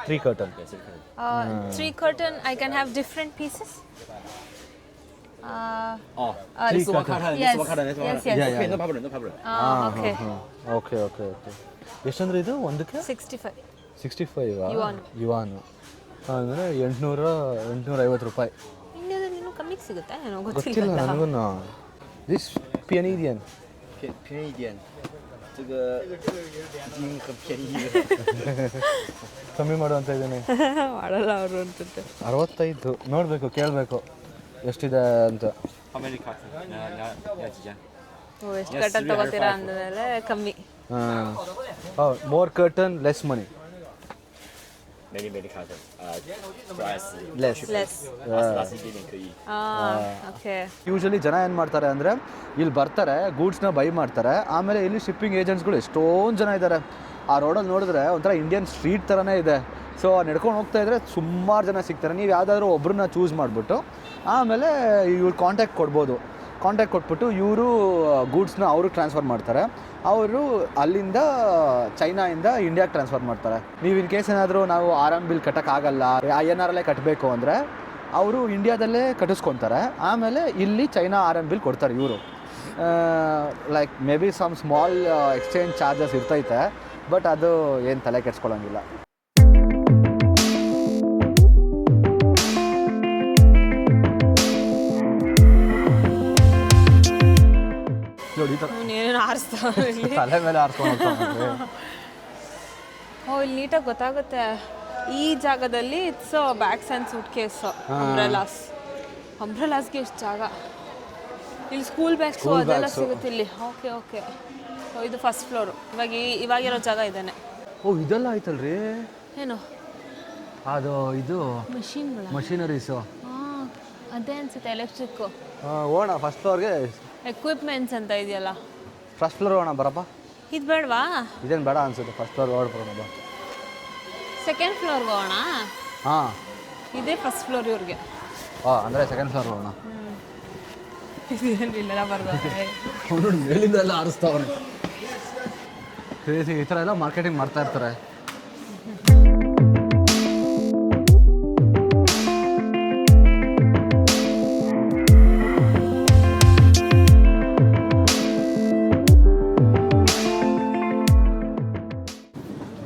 [SPEAKER 1] Three curtain.
[SPEAKER 6] Yeah, 3 curtain.
[SPEAKER 2] 3 curtain, I can have different pieces.
[SPEAKER 6] This is one curtain.
[SPEAKER 2] Yes.
[SPEAKER 6] This is one curtain. This is one
[SPEAKER 2] Yes,
[SPEAKER 6] curtain.
[SPEAKER 2] yes.
[SPEAKER 6] Okay, no problem, no problem.
[SPEAKER 2] Okay.
[SPEAKER 1] Okay okay okay. ಎಷ್ಟಂದ್ರೆ ಇದು ಒಂದಕ್ಕೆ?
[SPEAKER 2] 65.
[SPEAKER 1] 65
[SPEAKER 2] Yuan.
[SPEAKER 1] ಯುವಾನು ಅಂದರೆ 850 ರೂಪಾಯಿ.
[SPEAKER 2] ಇಂಡಿಯಾದಲ್ಲಿ ಇನ್ನೂ ಕಮ್ಮಿಗೆ ಸಿಗುತ್ತೆ ಏನೋ
[SPEAKER 1] ಗೊತ್ತಿಲ್ಲ
[SPEAKER 2] ಗೊತ್ತಿಲ್ಲ.
[SPEAKER 1] ನನಗೂ. This Canadian.
[SPEAKER 6] 便宜一点，这个已经很便宜了。
[SPEAKER 1] ಕಮ್ಮಿ ಮಾಡು ಅಂತ ಇದ್ದೀನಿ.
[SPEAKER 2] ಮಾಡಲ್ಲ ಅವರು ಅನ್ಸುತ್ತೆ.
[SPEAKER 1] 65 ನೋಡಬೇಕು, ಕೇಳಬೇಕು ಎಷ್ಟಿದೆ ಅಂತ.
[SPEAKER 6] How many curtain?要几件？ಎಷ್ಟು
[SPEAKER 2] ಕಟ್ಟರ್ ತಗೋತೀರಾ ಅಂದಮೇಲೆ ಕಮ್ಮಿ.
[SPEAKER 1] More carton less money.
[SPEAKER 6] many carton. Price
[SPEAKER 1] less
[SPEAKER 2] less
[SPEAKER 6] 20点可以。
[SPEAKER 2] okay.
[SPEAKER 1] Usually ಜನ ಏನು ಮಾಡ್ತಾರೆ ಅಂದರೆ ಇಲ್ಲಿ ಬರ್ತಾರೆ, ಗೂಡ್ಸ್ನ ಬೈ ಮಾಡ್ತಾರೆ, ಆಮೇಲೆ ಇಲ್ಲಿ ಶಿಪ್ಪಿಂಗ್ ಏಜೆಂಟ್ಸ್ಗಳು ಎಷ್ಟೊಂದು ಜನ ಇದ್ದಾರೆ. ಆ ರೋಡಲ್ಲಿ ನೋಡಿದ್ರೆ ಒಂಥರ ಇಂಡಿಯನ್ ಸ್ಟ್ರೀಟ್ ಥರನೇ ಇದೆ. ಸೊ ನಡ್ಕೊಂಡು ಹೋಗ್ತಾ ಇದ್ದರೆ ಸುಮಾರು ಜನ ಸಿಗ್ತಾರೆ. ನೀವು ಯಾವುದಾದ್ರೂ ಒಬ್ಬರನ್ನ ಚೂಸ್ ಮಾಡಿಬಿಟ್ಟು ಆಮೇಲೆ ಇವ್ರು ಕಾಂಟ್ಯಾಕ್ಟ್ ಕೊಡ್ಬೋದು. ಕಾಂಟ್ಯಾಕ್ಟ್ ಕೊಟ್ಬಿಟ್ಟು ಇವರು ಗೂಡ್ಸ್ನ ಅವ್ರಿಗೆ ಟ್ರಾನ್ಸ್ಫರ್ ಮಾಡ್ತಾರೆ. ಅವರು ಅಲ್ಲಿಂದ ಚೈನಾಯಿಂದ ಇಂಡಿಯಾಗೆ ಟ್ರಾನ್ಸ್ಫರ್ ಮಾಡ್ತಾರೆ. ನೀವು ಇನ್ ಕೇಸ್ ಏನಾದರೂ ನಾವು ಆರ್.ಎಮ್ ಬಿಲ್ ಕಟ್ಟೋಕ್ಕಾಗಲ್ಲ, INR ಕಟ್ಟಬೇಕು ಅಂದರೆ ಅವರು ಇಂಡಿಯಾದಲ್ಲೇ ಕಟ್ಟಿಸ್ಕೊತಾರೆ. ಆಮೇಲೆ ಇಲ್ಲಿ ಚೈನಾ ಆರ್.ಎಮ್ ಬಿಲ್ ಕೊಡ್ತಾರೆ ಇವರು. Like may be some small exchange charges ಇರ್ತೈತೆ, ಬಟ್ ಅದು ಏನು ತಲೆ ಕೆಡ್ಸ್ಕೊಳ್ಳೋಂಗಿಲ್ಲ. ನೋಡಿ ಈ ಥರ
[SPEAKER 2] ಏನೇನು ಆರಿಸ್ತಾವೆ ಇಲ್ಲಿ.
[SPEAKER 1] ತಲೆ ಮೇಲೆ ಆರಿಸ್ಕೊಂಡು ಹೋಗ್ತಾರೆ.
[SPEAKER 2] ಓ, ಇಲ್ಲಿ ನೀಟಾಗಿ ಗೊತ್ತಾಗುತ್ತೆ. ಈ ಜಾಗದಲ್ಲಿ it's bags and suitcase, ಅಂಬ್ರೆಲಾಸ್ಗೆ ಎಷ್ಟು ಜಾಗ. ಇಲ್ಲಿ ಸ್ಕೂಲ್ ಬ್ಯಾಗ್ಸು ಅದೆಲ್ಲ ಸಿಗುತ್ತೆ ಇಲ್ಲಿ. Okay okay. ಸೊ ಇದು ಫಸ್ಟ್ ಫ್ಲೋರು. ಇವಾಗಿರೋ ಜಾಗ ಇದೇನೆ.
[SPEAKER 1] ಓ, ಇದೆಲ್ಲ ಆಯ್ತಲ್ರಿ.
[SPEAKER 2] ಏನು
[SPEAKER 1] ಅದು ಇದು
[SPEAKER 2] ಮಷೀನ್ಗಳ?
[SPEAKER 1] ಮಷಿನರೀಸು.
[SPEAKER 2] ಹಾಂ, ಅದೇ ಅನ್ಸುತ್ತೆ ಎಲೆಕ್ಟ್ರಿಕ್ಕು.
[SPEAKER 1] ಹೋಗೋಣ ಫಸ್ಟ್ ಫ್ಲೋರ್ಗೆ.
[SPEAKER 2] ಎಕ್ವಿಪ್ಮೆಂಟ್ಸ್ ಅಂತ ಇದೆಯಲ್ಲ,
[SPEAKER 1] ಫಸ್ಟ್ ಫ್ಲೋರ್ ಹೋಗೋಣ ಬರಪ್ಪ.
[SPEAKER 2] ಇದು ಬೇಡವಾ?
[SPEAKER 1] ಇದೇನು ಬೇಡ ಅನ್ಸುತ್ತೆ. ಫಸ್ಟ್ ಫ್ಲೋರ್ ಹೊರಡ್ಬರೋಣ ಬಾ.
[SPEAKER 2] ಸೆಕೆಂಡ್ ಫ್ಲೋರ್ಗೆ ಹೋಗೋಣ.
[SPEAKER 1] ಹಾಂ,
[SPEAKER 2] ಇದೇ ಫಸ್ಟ್ ಫ್ಲೋರ್ ಇವ್ರಿಗೆ.
[SPEAKER 1] ಅಂದರೆ ಸೆಕೆಂಡ್ ಫ್ಲೋರ್ ಹೋಗೋಣ.
[SPEAKER 2] ಇದೇನಿಲ್ಲ ಬರ್ತಾರೆ.
[SPEAKER 1] ನೋಡಿ ಮೇಲಿಂದ ಎಲ್ಲ ಆರಿಸ್ತಾವ್ರೆ. ಕ್ರೇಜಿ. ಈ ಥರ ಎಲ್ಲ ಮಾರ್ಕೆಟಿಂಗ್ ಮಾಡ್ತಾ ಇರ್ತಾರೆ.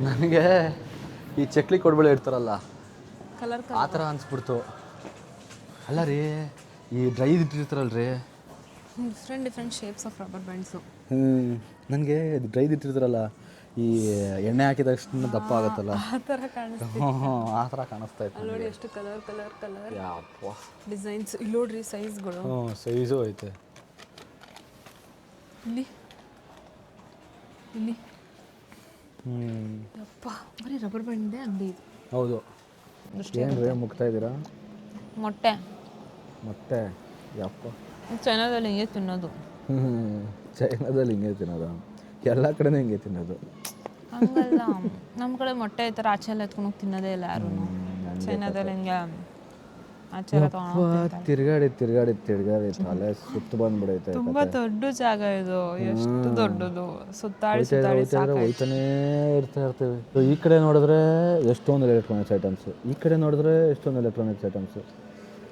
[SPEAKER 1] ನನಗೆ ಈ ಚಕ್ಲಿ ಕೊಡ್ಬೇಳೆ ಇರ್ತಾರಲ್ಲ,
[SPEAKER 2] ಕಲರ್
[SPEAKER 1] ಆ ಥರ ಅನ್ಸ್ಬಿಡ್ತು. ಅಲ್ಲ ರೀ, ಈ ಡ್ರೈ ಇಟ್ಟಿರ್ತಾರಲ್ರಿ,
[SPEAKER 2] different shapes of rubber bands.
[SPEAKER 1] ನನಗೆ ಡ್ರೈದ್ ಇಟ್ಟಿರ್ತಾರಲ್ಲ, ಈ ಎಣ್ಣೆ ಹಾಕಿದ ತಕ್ಷಣ ದಪ್ಪ ಆಗುತ್ತಲ್ಲ,
[SPEAKER 2] ಆ ಥರ ಕಾಣಿಸ್ತು.
[SPEAKER 1] ಆ ಥರ ಕಾಣಿಸ್ತಾ ಇತ್ತು.
[SPEAKER 2] ನೋಡಿ ಎಷ್ಟು ಕಲರ್
[SPEAKER 1] ಯಪ್ಪ.
[SPEAKER 2] ಡಿಸೈನ್ಸ್. ಇಲ್ಲಿ ನೋಡ್ರಿ ಸೈಜ್ಗಳು.
[SPEAKER 1] ಸೈಜು ಐತೆ
[SPEAKER 2] ಇಲ್ಲಿ. ಯಪ್ಪ, ಬರೀ ರಬ್ಬರ್ ಬ್ಯಾಂಡ್ ಅಂಗಡಿ ಇದು.
[SPEAKER 1] ಹೌದು. ಏನು ರೀ ಮುಗ್ತಾ ಇದ್ದೀರಾ?
[SPEAKER 2] ಮೊಟ್ಟೆ
[SPEAKER 1] ಮತ್ತೆ ಯಪ್ಪ,
[SPEAKER 2] ಚೈನಾದಲ್ಲಿ ಹಿಂಗೆ ತಿನ್ನೋದು.
[SPEAKER 1] ಚೈನಾದಲ್ಲಿ ಹಿಂಗೆ ತಿನ್ನೋದು, ಎಲ್ಲ ಕಡೆನೂ ಹಿಂಗೆ ತಿನ್ನೋದು.
[SPEAKER 2] ಹಂಗಲ್ಲ, ನಮ್ಮ ಕಡೆ ಮೊಟ್ಟೆ ಈ ಥರ ಆಚೆ ಎಲ್ಲ ಎತ್ಕೊಂಡು ಹೋಗಿ ತಿನ್ನೋದೇ ಇಲ್ಲ ಯಾರು. ಚೈನಾದಲ್ಲಿ ಹಿಂಗೆ ಆಚೆ ಎಲ್ಲ ತಗೊಂಡು
[SPEAKER 1] ತಿರ್ಗಾಡಿ ತಲೆ ಸುತ್ತು ಬಂದ್ಬಿಡೈತೆ.
[SPEAKER 2] ತುಂಬಾ ದೊಡ್ಡ ಜಾಗ ಇದು. ಎಷ್ಟು ದೊಡ್ಡದು. ಸುತ್ತಾಡಿ
[SPEAKER 1] ಹೋಯ್ತಾನೇ ಇರ್ತೀವಿ. ಈ ಕಡೆ ನೋಡಿದ್ರೆ ಎಷ್ಟೊಂದು ಎಲೆಕ್ಟ್ರಾನಿಕ್ಸ್ ಐಟಮ್ಸು, ಈ ಕಡೆ ನೋಡಿದ್ರೆ ಎಷ್ಟೊಂದು ಎಲೆಕ್ಟ್ರಾನಿಕ್ಸ್ ಐಟಮ್ಸು.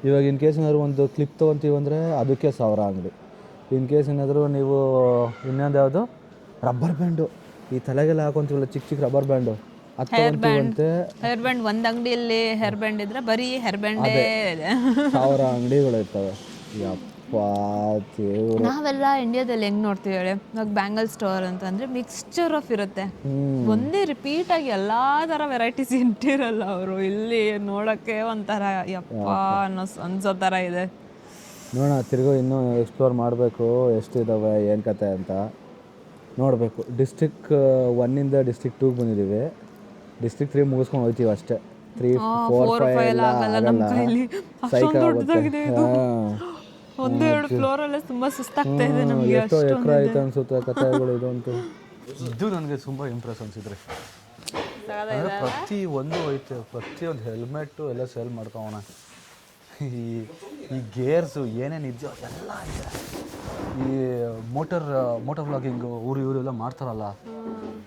[SPEAKER 1] ಇವಾಗ ಇನ್ ಕೇಸ್ ಏನಾದರೂ ಒಂದು ಕ್ಲಿಪ್ ತೊಗೊತೀವಿ ಅಂದರೆ ಅದಕ್ಕೆ 1000 ಅಂಗಡಿ. ಇನ್ ಕೇಸ್ ಏನಾದರೂ ನೀವು ಇನ್ನೊಂದು ಯಾವುದು ರಬ್ಬರ್ ಬ್ಯಾಂಡು, ಈ ತಲೆಗೆಲ್ಲ ಹಾಕೊಂತೀವಲ್ಲ ಚಿಕ್ಕ ರಬ್ಬರ್ ಬ್ಯಾಂಡು, ಅದು ತೊಗೊಂತೀವಂತೆ.
[SPEAKER 2] ಹೇರ್ ಬ್ಯಾಂಡ್ ಒಂದು ಅಂಗಡಿಯಲ್ಲಿ ಹೇರ್ ಬ್ಯಾಂಡ್ ಇದ್ರೆ ಬರೀ ಹೇರ್ ಬ್ಯಾಂಡೇ ಇದೆ.
[SPEAKER 1] 1000 ಅಂಗಡಿಗಳು ಇರ್ತವೆ. ಯಪ್ಪ ದೇವ್ರು.
[SPEAKER 2] ನಾವೆಲ್ಲ ಇಂಡಿಯಾದಲ್ಲಿ ಹೆಂಗ್ ನೋಡ್ತೀವಿ ಹೇಳಿ, ಇವಾಗ ಬ್ಯಾಂಗಲ್ ಸ್ಟೋರ್ ಅಂತಂದ್ರೆ ಮಿಕ್ಸ್ಚರ್ ಆಫ್ ಇರುತ್ತೆ. ಒಂದೇ ರಿಪೀಟ್ ಆಗಿ ಎಲ್ಲಾ ತರ ವೆರೈಟೀಸ್ ಇಟ್ಟಿರಲ್ಲ ಅವರು. ಇಲ್ಲಿ ನೋಡಕ್ಕೆ ಒಂಥರ ಯಪ್ಪ ಅನ್ಸೋ ಥರ ಇದೆ.
[SPEAKER 1] ನೋಡೋಣ, ತಿರ್ಗೋ ಇನ್ನೂ ಎಕ್ಸ್ಪ್ಲೋರ್ ಮಾಡಬೇಕು. ಎಷ್ಟಿದ್ದಾವೆ ಏನು ಕತೆ ಅಂತ ನೋಡಬೇಕು. ಡಿಸ್ಟ್ರಿಕ್ಟ್ 1ಇಂದ ಡಿಸ್ಟ್ರಿಕ್ಟ್ 2ಗೆ ಬಂದಿದ್ದೀವಿ. ಡಿಸ್ಟ್ರಿಕ್ಟ್ 3 ಮುಗಿಸ್ಕೊಂಡು ಹೋಗ್ತೀವಿ ಅಷ್ಟೇ. 3, 4, 5 ಎಲ್ಲ ಆಗಲ್ಲ. ಸೈಕಲ್ ಆಗುತ್ತೆ.
[SPEAKER 2] ಒಂದು 2 ಫ್ಲೋರ್ ಅಲ್ಲೇ ತುಂಬಾ ಸುಸ್ತಾಗ್ತಾ ಇದೆ ನಮಗೆ.
[SPEAKER 1] ಎಷ್ಟೋ ಎಕರೆ ಆಯ್ತು ಅನ್ಸುತ್ತೆ ಕಥೆಗಳು. ಇದಂತೂ ಇದು ನನಗೆ ತುಂಬ ಇಂಪ್ರೆಸ್ ಅನ್ಸಿದ್ರಿ. ಪ್ರತಿ ಒಂದು ಐತೆ, ಪ್ರತಿಯೊಂದು ಹೆಲ್ಮೆಟ್ಟು ಎಲ್ಲ ಸೇಲ್ ಮಾಡ್ತಾವಣ. ಈ ಗೇರ್ಸು ಏನೇನು ಇದೆಯೋ ಎಲ್ಲ ಇದೆ. ಈ ಮೋಟರ್ ವ್ಲಾಗಿಂಗು ಇವರೆಲ್ಲ ಮಾಡ್ತಾರಲ್ಲ,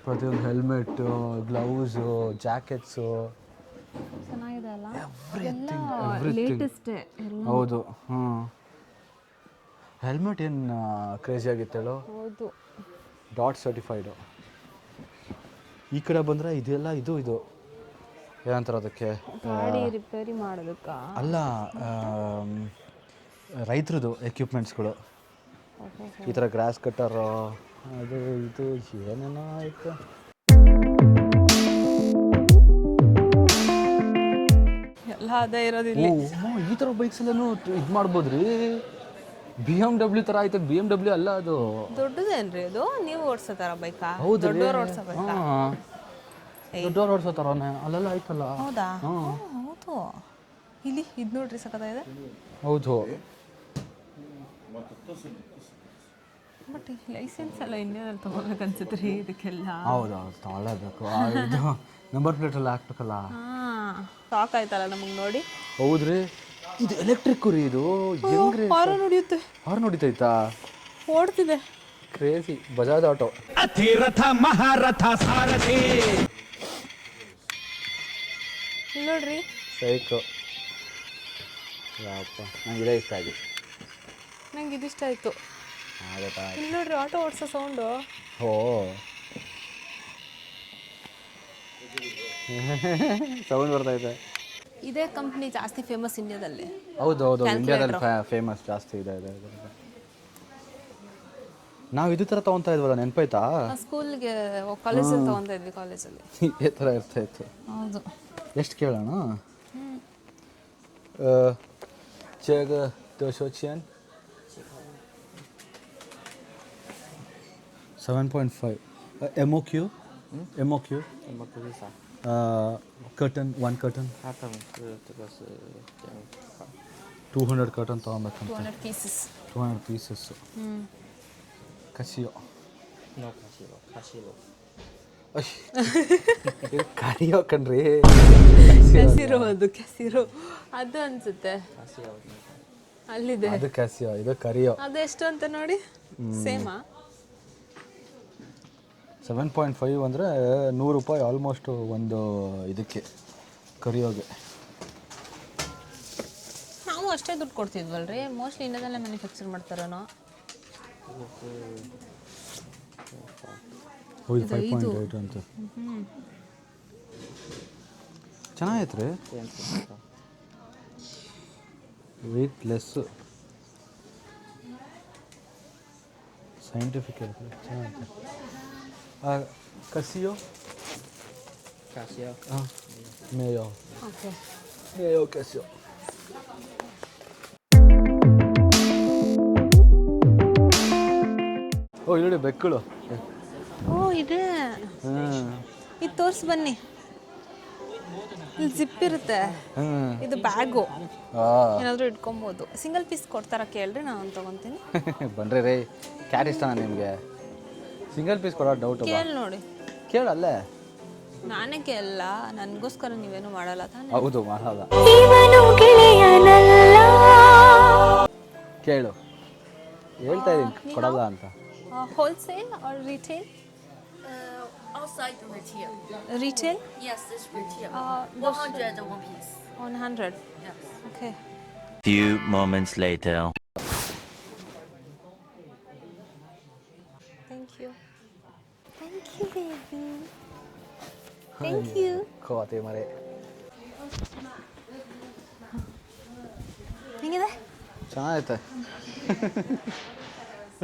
[SPEAKER 1] ಪ್ರತಿಯೊಂದು ಹೆಲ್ಮೆಟ್ಟು, ಗ್ಲೌಸು, ಜಾಕೆಟ್ಸು,
[SPEAKER 2] ಚೆನ್ನಾಗಿದೆ ಅಲ್ಲ.
[SPEAKER 1] ಎವ್ರಿಥಿಂಗ್. ಹೌದು. ಹೆಲ್ಮೆಟ್ ಏನು ಕ್ರೇಜಿ ಆಗಿತ್ತು ಹೇಳು.
[SPEAKER 2] ಹೌದು.
[SPEAKER 1] Dot certified. ಈ ಕಡೆ ಬಂದರೆ ಇದೆಲ್ಲ ಇದು ಏನಂತಾರೆ ಅದಕ್ಕೆ,
[SPEAKER 2] ಗಾಡಿ ರಿಪೇರಿ ಮಾಡೋದಕ್ಕ
[SPEAKER 1] ಅಲ್ಲ, ರೈತರದು ಎಕ್ವಿಪ್ಮೆಂಟ್ಸ್ಗಳು. ಈ ಥರ ಗ್ರಾಸ್ ಕಟ್ಟರು, ಅದು ಇದು ಏನೇನೋ ಆಯಿತು.
[SPEAKER 2] ಎಲ್ಲ ಅದೇ ಇರೋದಿಲ್ಲ.
[SPEAKER 1] ಈ ಥರ ಬೈಕ್ಸ್ ಎಲ್ಲನೂ ಇದು ಮಾಡ್ಬೋದು ರೀ. BMW ಥರ ಆಯ್ತು. BMW ಅಲ್ಲ, ಅದು
[SPEAKER 2] ದೊಡ್ಡದೇನ್ರಿ ಅದು? ನೀವು ಓಡಿಸೋ ಥರ ಬೈಕಾ?
[SPEAKER 1] ಹೌದು.
[SPEAKER 2] ದೊಡ್ಡವ್ರು ಓಡಿಸೋ ಬೈಕಾ?
[SPEAKER 1] ದೊಡ್ಡವ್ರು ಓಡಿಸೋತಾರವನೇ ಅಲ್ಲೆಲ್ಲ ಆಯ್ತಲ್ಲ.
[SPEAKER 2] ಹೌದಾ? ಹೌದು. ಇಲ್ಲಿ ಇದು ನೋಡ್ರಿ ಸಖತ್ತಾಗಿದೆ.
[SPEAKER 1] ಹೌದು.
[SPEAKER 2] ಬಟ್ ಲೈಸೆನ್ಸ್ ಎಲ್ಲ ಇಂಡಿಯಾದಲ್ಲಿ ತೊಗೋಬೇಕು ಅನ್ಸುತ್ತೆ ರೀ ಇದಕ್ಕೆಲ್ಲ.
[SPEAKER 1] ಹೌದು ತೊಗೊಳ್ಳೇಬೇಕು. ಇದು ನಂಬರ್ ಪ್ಲೇಟೆಲ್ಲ ಹಾಕ್ಬೇಕಲ್ಲ.
[SPEAKER 2] ಹಾಂ, ಸಾಕಾಯ್ತಲ್ಲ ನಮಗೆ ನೋಡಿ.
[SPEAKER 1] ಹೌದ್ರಿ, ಇದು ಎಲೆಕ್ಟ್ರಿಕ್ ರೀ. ಇದು ಹೆಂಗ್ರಿ
[SPEAKER 2] ಹಾರನ್ ಹೊಡಿಯುತ್ತೆ.
[SPEAKER 1] ಹಾರ್ನ್ ಹೊಡಿತೈತಾ?
[SPEAKER 2] ಓಡ್ತಿದೆ.
[SPEAKER 1] ಕ್ರೇಜಿ. ಬಜಾಜ್ ಆಟೋ.
[SPEAKER 3] ಅತಿರಥ ಮಹಾರಥ ಸಾರಥಿ.
[SPEAKER 2] ಇಲ್ಲಿ ನೋಡ್ರಿ.
[SPEAKER 1] ಸೈಕು. ಯಪ್ಪ, ನಂಗೆ ಇದೇ ಇಷ್ಟ ಆಗಿ.
[SPEAKER 2] ನಂಗೆ ಇದಿಷ್ಟ ಆಯಿತು.
[SPEAKER 1] ಆಗುತ್ತಾ?
[SPEAKER 2] ಇಲ್ಲಿ ನೋಡ್ರಿ ಆಟೋ ಓಡಿಸೋ ಸೌಂಡು.
[SPEAKER 1] ಓ ಸೌಂಡ್ ಬರ್ತೈತೆ.
[SPEAKER 2] ಇದೇ ಕಂಪ್ನಿ ಜಾಸ್ತಿ ಫೇಮಸ್ ಇಂಡಿಯಾದಲ್ಲಿ.
[SPEAKER 1] ಹೌದು ಹೌದು, ಇಂಡಿಯಾದಲ್ಲಿ
[SPEAKER 2] Calculator.
[SPEAKER 1] ಫೇಮಸ್ ಜಾಸ್ತಿ ಇದೆ. ನಾವು ಇದು ಥರ ತೊಗೊತಾ ಇದ್ವಲ್ಲ, ನೆನಪಾಯ್ತಾ?
[SPEAKER 2] ಸ್ಕೂಲ್ಗೆ ಕಾಲೇಜಲ್ಲಿ ತೊಗೊತಾ ಇದ್ವಿ, ಕಾಲೇಜಲ್ಲಿ
[SPEAKER 1] ಈ ಥರ ಇರ್ತಾಯಿತ್ತು.
[SPEAKER 2] ಹೌದು.
[SPEAKER 1] ಎಷ್ಟು ಕೇಳೋಣ? ಚೆಗ ದೋಶೋಚಿಯನ್ 7.5. MOQ MOQ carton 1 carton 200 carton ತೊಗೊಬೇಕಂತ.
[SPEAKER 2] 200 pieces.
[SPEAKER 1] 200 pieces. Casio.
[SPEAKER 6] No, Casilo.
[SPEAKER 1] ಕರಿಯೋ ಕಣ್ರಿ.
[SPEAKER 2] ಕೆಸಿರೋ, ಅದು ಕೆಸಿರೋ ಅದು ಅನ್ಸುತ್ತೆ. ಅಲ್ಲಿದೆ.
[SPEAKER 1] ಅದು ಕಸಿಯೋ, ಇದು ಕರಿಯೋ.
[SPEAKER 2] ಅದು ಎಷ್ಟು ಅಂತ ನೋಡಿ. ಸೇಮಾ?
[SPEAKER 1] 7.5 ಅಂದರೆ ₹100 ಆಲ್ಮೋಸ್ಟ್ ಒಂದು ಇದಕ್ಕೆ ಕರಿಯೋಗೆ.
[SPEAKER 2] ನಾವು ಅಷ್ಟೇ ದುಡ್ಡು ಕೊಡ್ತಿದ್ವಲ್ರಿ. Mostly ಇಂಡಿಯಾದಲ್ಲೇ manufacture ಮಾಡ್ತಾರೇನೋ.
[SPEAKER 1] ಇದು 5.8 ಅಂತ. ಚೆನ್ನಾಗೈತೆ ರೀ. ವೆಯ್ಟ್ ಲೆಸ್ಸು, ಸೈಂಟಿಫಿಕ್ ಇರುತ್ತೆ. ಚೆನ್ನಾಗೈತೆ. ಕಸಿಯೋ
[SPEAKER 6] Casio.
[SPEAKER 1] ಹಾಂ, ಮೇಯೋ
[SPEAKER 2] ಓಕೆ.
[SPEAKER 1] ಮೇಯೋ ಕಸಿಯೋ. ಓ ಇಲ್ಲಿ ಬೆಕ್ಕಳು.
[SPEAKER 2] ಓ ಇದೆ. ಇದು ತೋರಿಸಿ ಬನ್ನಿ. ಇಲ್ಲಿ ಜಿಪ್ ಇರುತ್ತೆ. ಇದು ಬ್ಯಾಗು, ಏನಾದರೂ ಇಟ್ಕೊಬೋದು. ಸಿಂಗಲ್ ಪೀಸ್ ಕೊಡ್ತಾರ ಕೇಳ್ರಿ, ನಾನು ತೊಗೊತೀನಿ.
[SPEAKER 1] ಬನ್ರಿ ರೀ. ಕ್ಯಾಟ್ ಇಷ್ಟನಾ ನಿಮಗೆ? ಸಿಂಗಲ್ ಪೀಸ್ ಕೊಡೋ ಡೌಟ್.
[SPEAKER 2] ಕೇಳಿ ನೋಡಿ.
[SPEAKER 1] ಕೇಳಲ್ಲೇ.
[SPEAKER 2] ನಾನೇ ಕೇಳಲ್ಲ, ನನಗೋಸ್ಕರ ನೀವೇನು ಮಾಡಲ್ಲ ತಾನೆ?
[SPEAKER 1] ಹೌದು, ಮಾಡಲ್ಲ. ಕೇಳು, ಹೇಳ್ತಾ ಇದ್ದೀನಿ ಕೊಡಲ್ಲ ಅಂತ.
[SPEAKER 2] Wholesale or retail?
[SPEAKER 5] Outside retail.
[SPEAKER 2] Retail?
[SPEAKER 5] Yes, it's retail. 100 one piece.
[SPEAKER 2] 100.
[SPEAKER 5] Yes.
[SPEAKER 2] Okay.
[SPEAKER 3] Few moments later.
[SPEAKER 2] Thank you. Thank you, baby. Thank you.
[SPEAKER 1] ಕೋತಿ ಮರೆ.
[SPEAKER 2] ಹೆಂಗಿದೆ?
[SPEAKER 1] ಚೆನ್ನಾಗೈತೆ.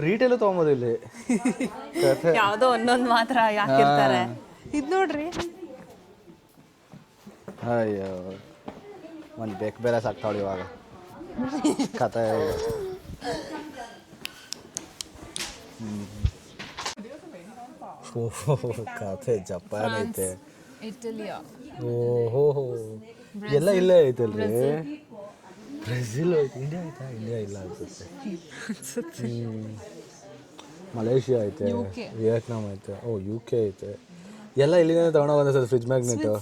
[SPEAKER 1] ರೀಟೇಲು ತೊಗೊಂಬೋದು ಇಲ್ಲಿ.
[SPEAKER 2] ಯಾವುದೋ ಒಂದೊಂದು ಮಾತ್ರ ಯಾಕಿರ್ತಾರೆ. ಇದು ನೋಡ್ರಿ.
[SPEAKER 1] ಅಯ್ಯೋ, ಒಂದು ಬೇಕು ಬೇರೆ ಸಾಕ್ತಾವಳು ಇವಾಗ. ಕತೆ. ಓಹೋ, ಕತೆ ಜಪಾನ್ ಐತೆ.
[SPEAKER 2] ಇಟಲಿಯಾ?
[SPEAKER 1] ಓಹೋ, ಎಲ್ಲ ಇಲ್ಲೇ ಐತಲ್ರಿ. ಬ್ರೆಜಿಲ್ ಐತೆ. ಇಂಡಿಯಾ ಐತಾ? ಇಂಡಿಯಾ ಇಲ್ಲ ಅನ್ಸುತ್ತೆ. ಮಲೇಷಿಯಾ ಐತೆ, ವಿಯೆಟ್ನಾಮ್ ಐತೆ, ಓ UK ಐತೆ. ಎಲ್ಲ ಇಲ್ಲಿಂದ ತಗೊಂಡೋಗಿ ಒಂದ್ಸಲ ಫ್ರಿಜ್ ಮ್ಯಾಗ್ನೆಟು.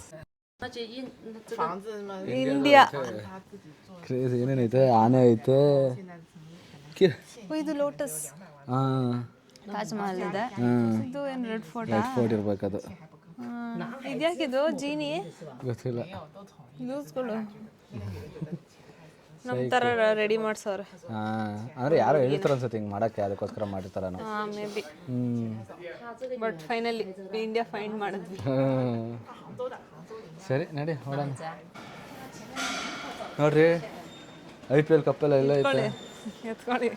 [SPEAKER 2] ಇಂಡಿಯಾ.
[SPEAKER 1] ಕ್ರೇಜ್ ಏನೇನೈತೆ? ಆನೆ ಐತೆ.
[SPEAKER 2] ಇದು ಲೋಟಸ್.
[SPEAKER 1] ಹಾಂ,
[SPEAKER 2] ತಾಜ್ ಮಹಲ್ ಇದೆ. ಇದು ಏನು ರೆಡ್ ಫೋರ್ಟ್?
[SPEAKER 1] ರೆಡ್ ಫೋರ್ಟ್ ಇರ್ಬೇಕದು.
[SPEAKER 2] ಇದ್ಯಾಕಿದು ಜೀನಿ?
[SPEAKER 1] ಗೊತ್ತಿಲ್ಲ.
[SPEAKER 2] ಯೂಸ್ಗಳು ನಮ್ಮ ಥರ ರೆಡಿ ಮಾಡ್ಸವ್ರೆ.
[SPEAKER 1] ಹಾಂ, ಅಂದರೆ ಯಾರೋ ಹೇಳ್ತಾರೆ ಅನ್ಸುತ್ತೆ ಹಿಂಗೆ ಮಾಡೋಕ್ಕೆ, ಅದಕ್ಕೋಸ್ಕರ ಮಾಡಿರ್ತಾರ.
[SPEAKER 2] ಹಾಂ, may be. But finally India find ಮಾಡಿದ್ವಿ.
[SPEAKER 1] ಸರಿ ನಡಿ ನೋಡೋಣ. ನೋಡ್ರಿ, IPL ಕಪ್ಪೆಲ್ಲ ಎಲ್ಲ ಐತೆ.
[SPEAKER 2] ಎತ್ಕೊಳ್ಳಿ.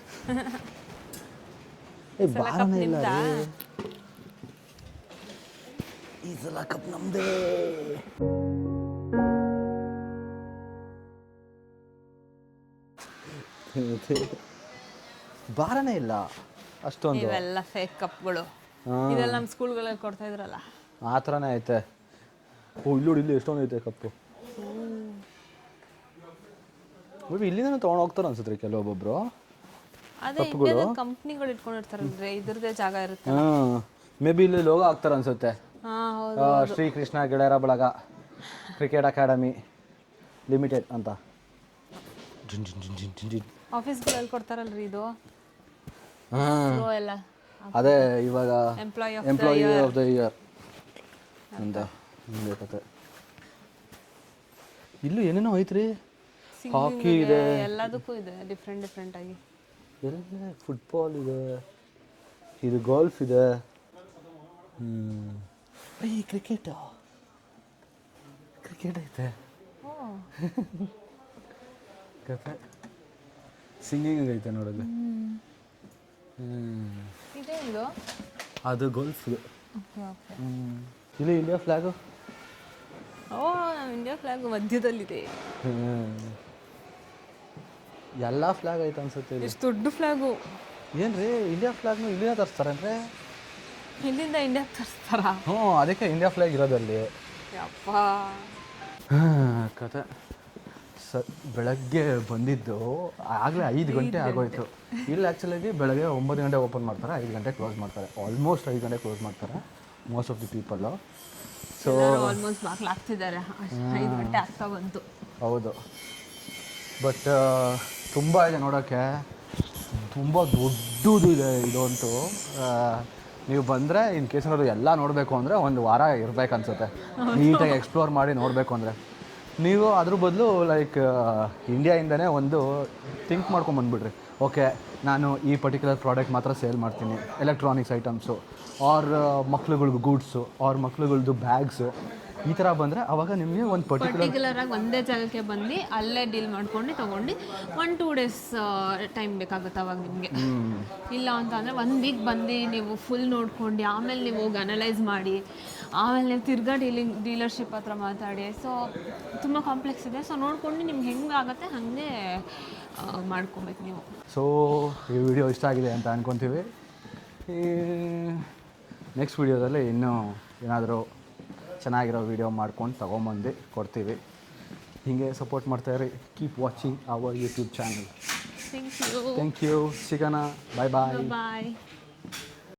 [SPEAKER 1] ಏ, ಬಾರನೇ ಇಲ್ಲ ರೀ. ಈ ಸಲ ಕಪ್ ನಮ್ದೇ. ಬಾರನೇ ಇಲ್ಲ ಅಷ್ಟೊಂದು.
[SPEAKER 2] ಇವೆಲ್ಲ ಫೇಕ್ ಕಪ್ಗಳು. ಇದೆಲ್ಲ ನಮ್ಮ ಸ್ಕೂಲ್ಗಳಲ್ಲಿ ಕೊಡ್ತಾ ಇದ್ರಲ್ಲ,
[SPEAKER 1] ಆ ಥರನೇ ಐತೆ. ಓ ಇಲ್ಲಿ ನೋಡಿ, ಇಲ್ಲಿ ಎಷ್ಟೊಂದು ಐತೆ ಕಪ್ಪು. ಮೇಬಿ ಇಲ್ಲಿಂದ ತೊಗೊಂಡು ಹೋಗ್ತಾರೆ ಅನ್ಸುತ್ತೆ ಕೆಲವೊಬ್ಬೊಬ್ರು.
[SPEAKER 2] ಅದೇ ಇಂಡಿಯಾದ ಕಂಪ್ನಿಗಳು ಇಟ್ಕೊಂಡಿರ್ತಾರಲ್ರಿ, ಇದ್ರದ್ದೇ ಜಾಗ ಇರುತ್ತೆ.
[SPEAKER 1] ಹಾಂ, ಮೇ ಬಿ ಇಲ್ಲಿ ಲೋಗೋ ಹಾಕ್ತಾರೆ ಅನ್ಸುತ್ತೆ.
[SPEAKER 2] ಹಾಂ ಹೌದು.
[SPEAKER 1] ಶ್ರೀಕೃಷ್ಣ ಗೆಳೆಯರ ಬಳಗ ಕ್ರಿಕೆಟ್ ಅಕಾಡೆಮಿ ಲಿಮಿಟೆಡ್ ಅಂತ.
[SPEAKER 2] ಆಫೀಸ್ಗಳಲ್ಲಿ ಕೊಡ್ತಾರಲ್ರಿ ಇದು
[SPEAKER 1] ಹಾಂ,
[SPEAKER 2] ಲೋ ಎಲ್ಲ.
[SPEAKER 1] ಅದೇ ಇವಾಗ
[SPEAKER 2] ಎಂಪ್ಲಾಯಿ
[SPEAKER 1] ಆಫ್ ದ ಇಯರ್ ಅಂತ ಹಿಂಗೆ ಕತೆ. ಇಲ್ಲೂ ಏನೇನೋ ಐತ್ರಿ. ಹಾಕಿ ಇದೆ,
[SPEAKER 2] ಎಲ್ಲದಕ್ಕೂ ಇದೆ ಡಿಫ್ರೆಂಟ್ ಆಗಿ.
[SPEAKER 1] ಎಲ್ಲ ಫುಟ್ಬಾಲ್ ಇದೆ, ಇದು ಗಾಲ್ಫ್ ಇದೆ. ಈ ಕ್ರಿಕೆಟ್ ಐತೆ. ಕತೆ ಸಿಂಗಿಂಗ್ ಐತೆ ನೋಡೋದು.
[SPEAKER 2] ಇದೆ ಇದು.
[SPEAKER 1] ಅದು ಗಾಲ್ಫ್. ಇಲ್ಲಿ ಇಂಡಿಯಾ ಫ್ಲಾಗು.
[SPEAKER 2] ಓ, ಇಂಡಿಯಾ ಫ್ಲಾಗ್ ಮಧ್ಯದಲ್ಲಿದೆ.
[SPEAKER 1] ಎಲ್ಲ ಫ್ಲಾಗ್ ಐತೆ ಅನ್ಸುತ್ತೆ.
[SPEAKER 2] ಎಷ್ಟು ದೊಡ್ಡ ಫ್ಲಾಗು.
[SPEAKER 1] ಏನ್ರಿ ಇಂಡಿಯಾ ಫ್ಲಾಗ್ನು ಇಲ್ಲಿಂದ ತರಿಸ್ತಾರೇನ್ರಿ?
[SPEAKER 2] ಇಲ್ಲಿಂದ ಇಂಡಿಯಾ ತರಿಸ್ತಾರ?
[SPEAKER 1] ಹ್ಞೂ, ಅದಕ್ಕೆ ಇಂಡಿಯಾ ಫ್ಲಾಗ್ ಇರೋದಲ್ಲಿ.
[SPEAKER 2] ಯಪ್ಪ.
[SPEAKER 1] ಕತೆ ಬೆಳಗ್ಗೆ ಬಂದಿದ್ದು ಆಗಲೇ 5 ಗಂಟೆ ಆಗೋಯ್ತು. ಇಲ್ಲಿ ಆ್ಯಕ್ಚುಲಾಗಿ ಬೆಳಗ್ಗೆ 9 ಗಂಟೆ ಓಪನ್ ಮಾಡ್ತಾರೆ, 5 ಗಂಟೆ ಕ್ಲೋಸ್ ಮಾಡ್ತಾರೆ. ಆಲ್ಮೋಸ್ಟ್ 5 ಗಂಟೆ ಕ್ಲೋಸ್ ಮಾಡ್ತಾರೆ most of the people. So
[SPEAKER 2] almost ಬಾಕ್ಲು ಹಾಕ್ತಿದ್ದಾರೆ. 5 ಗಂಟೆ ಆಗ್ತಾ ಬಂತು.
[SPEAKER 1] ಹೌದು, ಬಟ್ ತುಂಬ ಇದೆ ನೋಡೋಕ್ಕೆ. ತುಂಬ ದೊಡ್ಡದು ಇದೆ ಇದು ಅಂತೂ. ನೀವು ಬಂದರೆ ಇನ್ ಕೇಸ್ ಏನಾದ್ರು ಎಲ್ಲ ನೋಡಬೇಕು ಅಂದರೆ 1 ವಾರ ಇರಬೇಕು ಅನ್ಸುತ್ತೆ, ನೀಟಾಗಿ ಎಕ್ಸ್ಪ್ಲೋರ್ ಮಾಡಿ ನೋಡಬೇಕು ಅಂದರೆ. ನೀವು ಅದ್ರ ಬದಲು ಲೈಕ್ ಇಂಡಿಯಾಯಿಂದನೇ ಒಂದು ಥಿಂಕ್ ಮಾಡ್ಕೊಂಬಂದ್ಬಿಡ್ರಿ. ಓಕೆ, ನಾನು ಈ ಪರ್ಟಿಕ್ಯುಲರ್ ಪ್ರಾಡಕ್ಟ್ ಮಾತ್ರ ಸೇಲ್ ಮಾಡ್ತೀನಿ, ಎಲೆಕ್ಟ್ರಾನಿಕ್ಸ್ ಐಟಮ್ಸು ಆರ್ ಮಕ್ಳುಗಳ್ದು ಗೂಡ್ಸು ಆರ್ ಮಕ್ಳುಗಳ್ದು ಬ್ಯಾಗ್ಸು, ಈ ಥರ ಬಂದರೆ ಅವಾಗ ನಿಮಗೆ ಒಂದು
[SPEAKER 2] ಪರ್ಟಿಕ್ಯುಲರ್ ಆಗಿ ಒಂದೇ ಜಾಗಕ್ಕೆ ಬಂದು ಅಲ್ಲೇ ಡೀಲ್ ಮಾಡ್ಕೊಂಡು ತೊಗೊಂಡು 1-2 ಡೇಸ್ ಟೈಮ್ ಬೇಕಾಗುತ್ತೆ ಅವಾಗ ನಿಮಗೆ. ಇಲ್ಲ ಅಂತ ಅಂದರೆ 1 ವೀಕ್ ಬಂದು ನೀವು ಫುಲ್ ನೋಡ್ಕೊಂಡು ಆಮೇಲೆ ನೀವು ಹೋಗಿ ಅನಲೈಸ್ ಮಾಡಿ ಆಮೇಲೆ ನೀವು ತಿರ್ಗಾ ಡೀಲರ್ಶಿಪ್ ಹತ್ರ ಮಾತಾಡಿ. ಸೊ ತುಂಬ ಕಾಂಪ್ಲೆಕ್ಸ್ ಇದೆ. ಸೊ ನೋಡ್ಕೊಂಡು ನಿಮ್ಗೆ ಹೆಂಗೆ ಆಗುತ್ತೆ ಹಾಗೆ ಮಾಡ್ಕೊಬೇಕು ನೀವು.
[SPEAKER 1] ಸೊ ಈ ವಿಡಿಯೋ ಇಷ್ಟ ಆಗಿದೆ ಅಂತ ಅನ್ಕೊತೀವಿ. ಈ ನೆಕ್ಸ್ಟ್ ವಿಡಿಯೋದಲ್ಲಿ ಇನ್ನೂ ಏನಾದರೂ ಚೆನ್ನಾಗಿರೋ ವಿಡಿಯೋ ಮಾಡ್ಕೊಂಡು ತೊಗೊಂಬಂದು ಕೊಡ್ತೀವಿ. ಹೀಗೆ ಸಪೋರ್ಟ್ ಮಾಡ್ತಾಯಿರಿ. Keep watching our YouTube channel.
[SPEAKER 2] Thank you.
[SPEAKER 1] Thank you. ಸಿಗೋಣ. ಬಾಯ್ ಬಾಯ್.
[SPEAKER 2] ಬಾಯ್.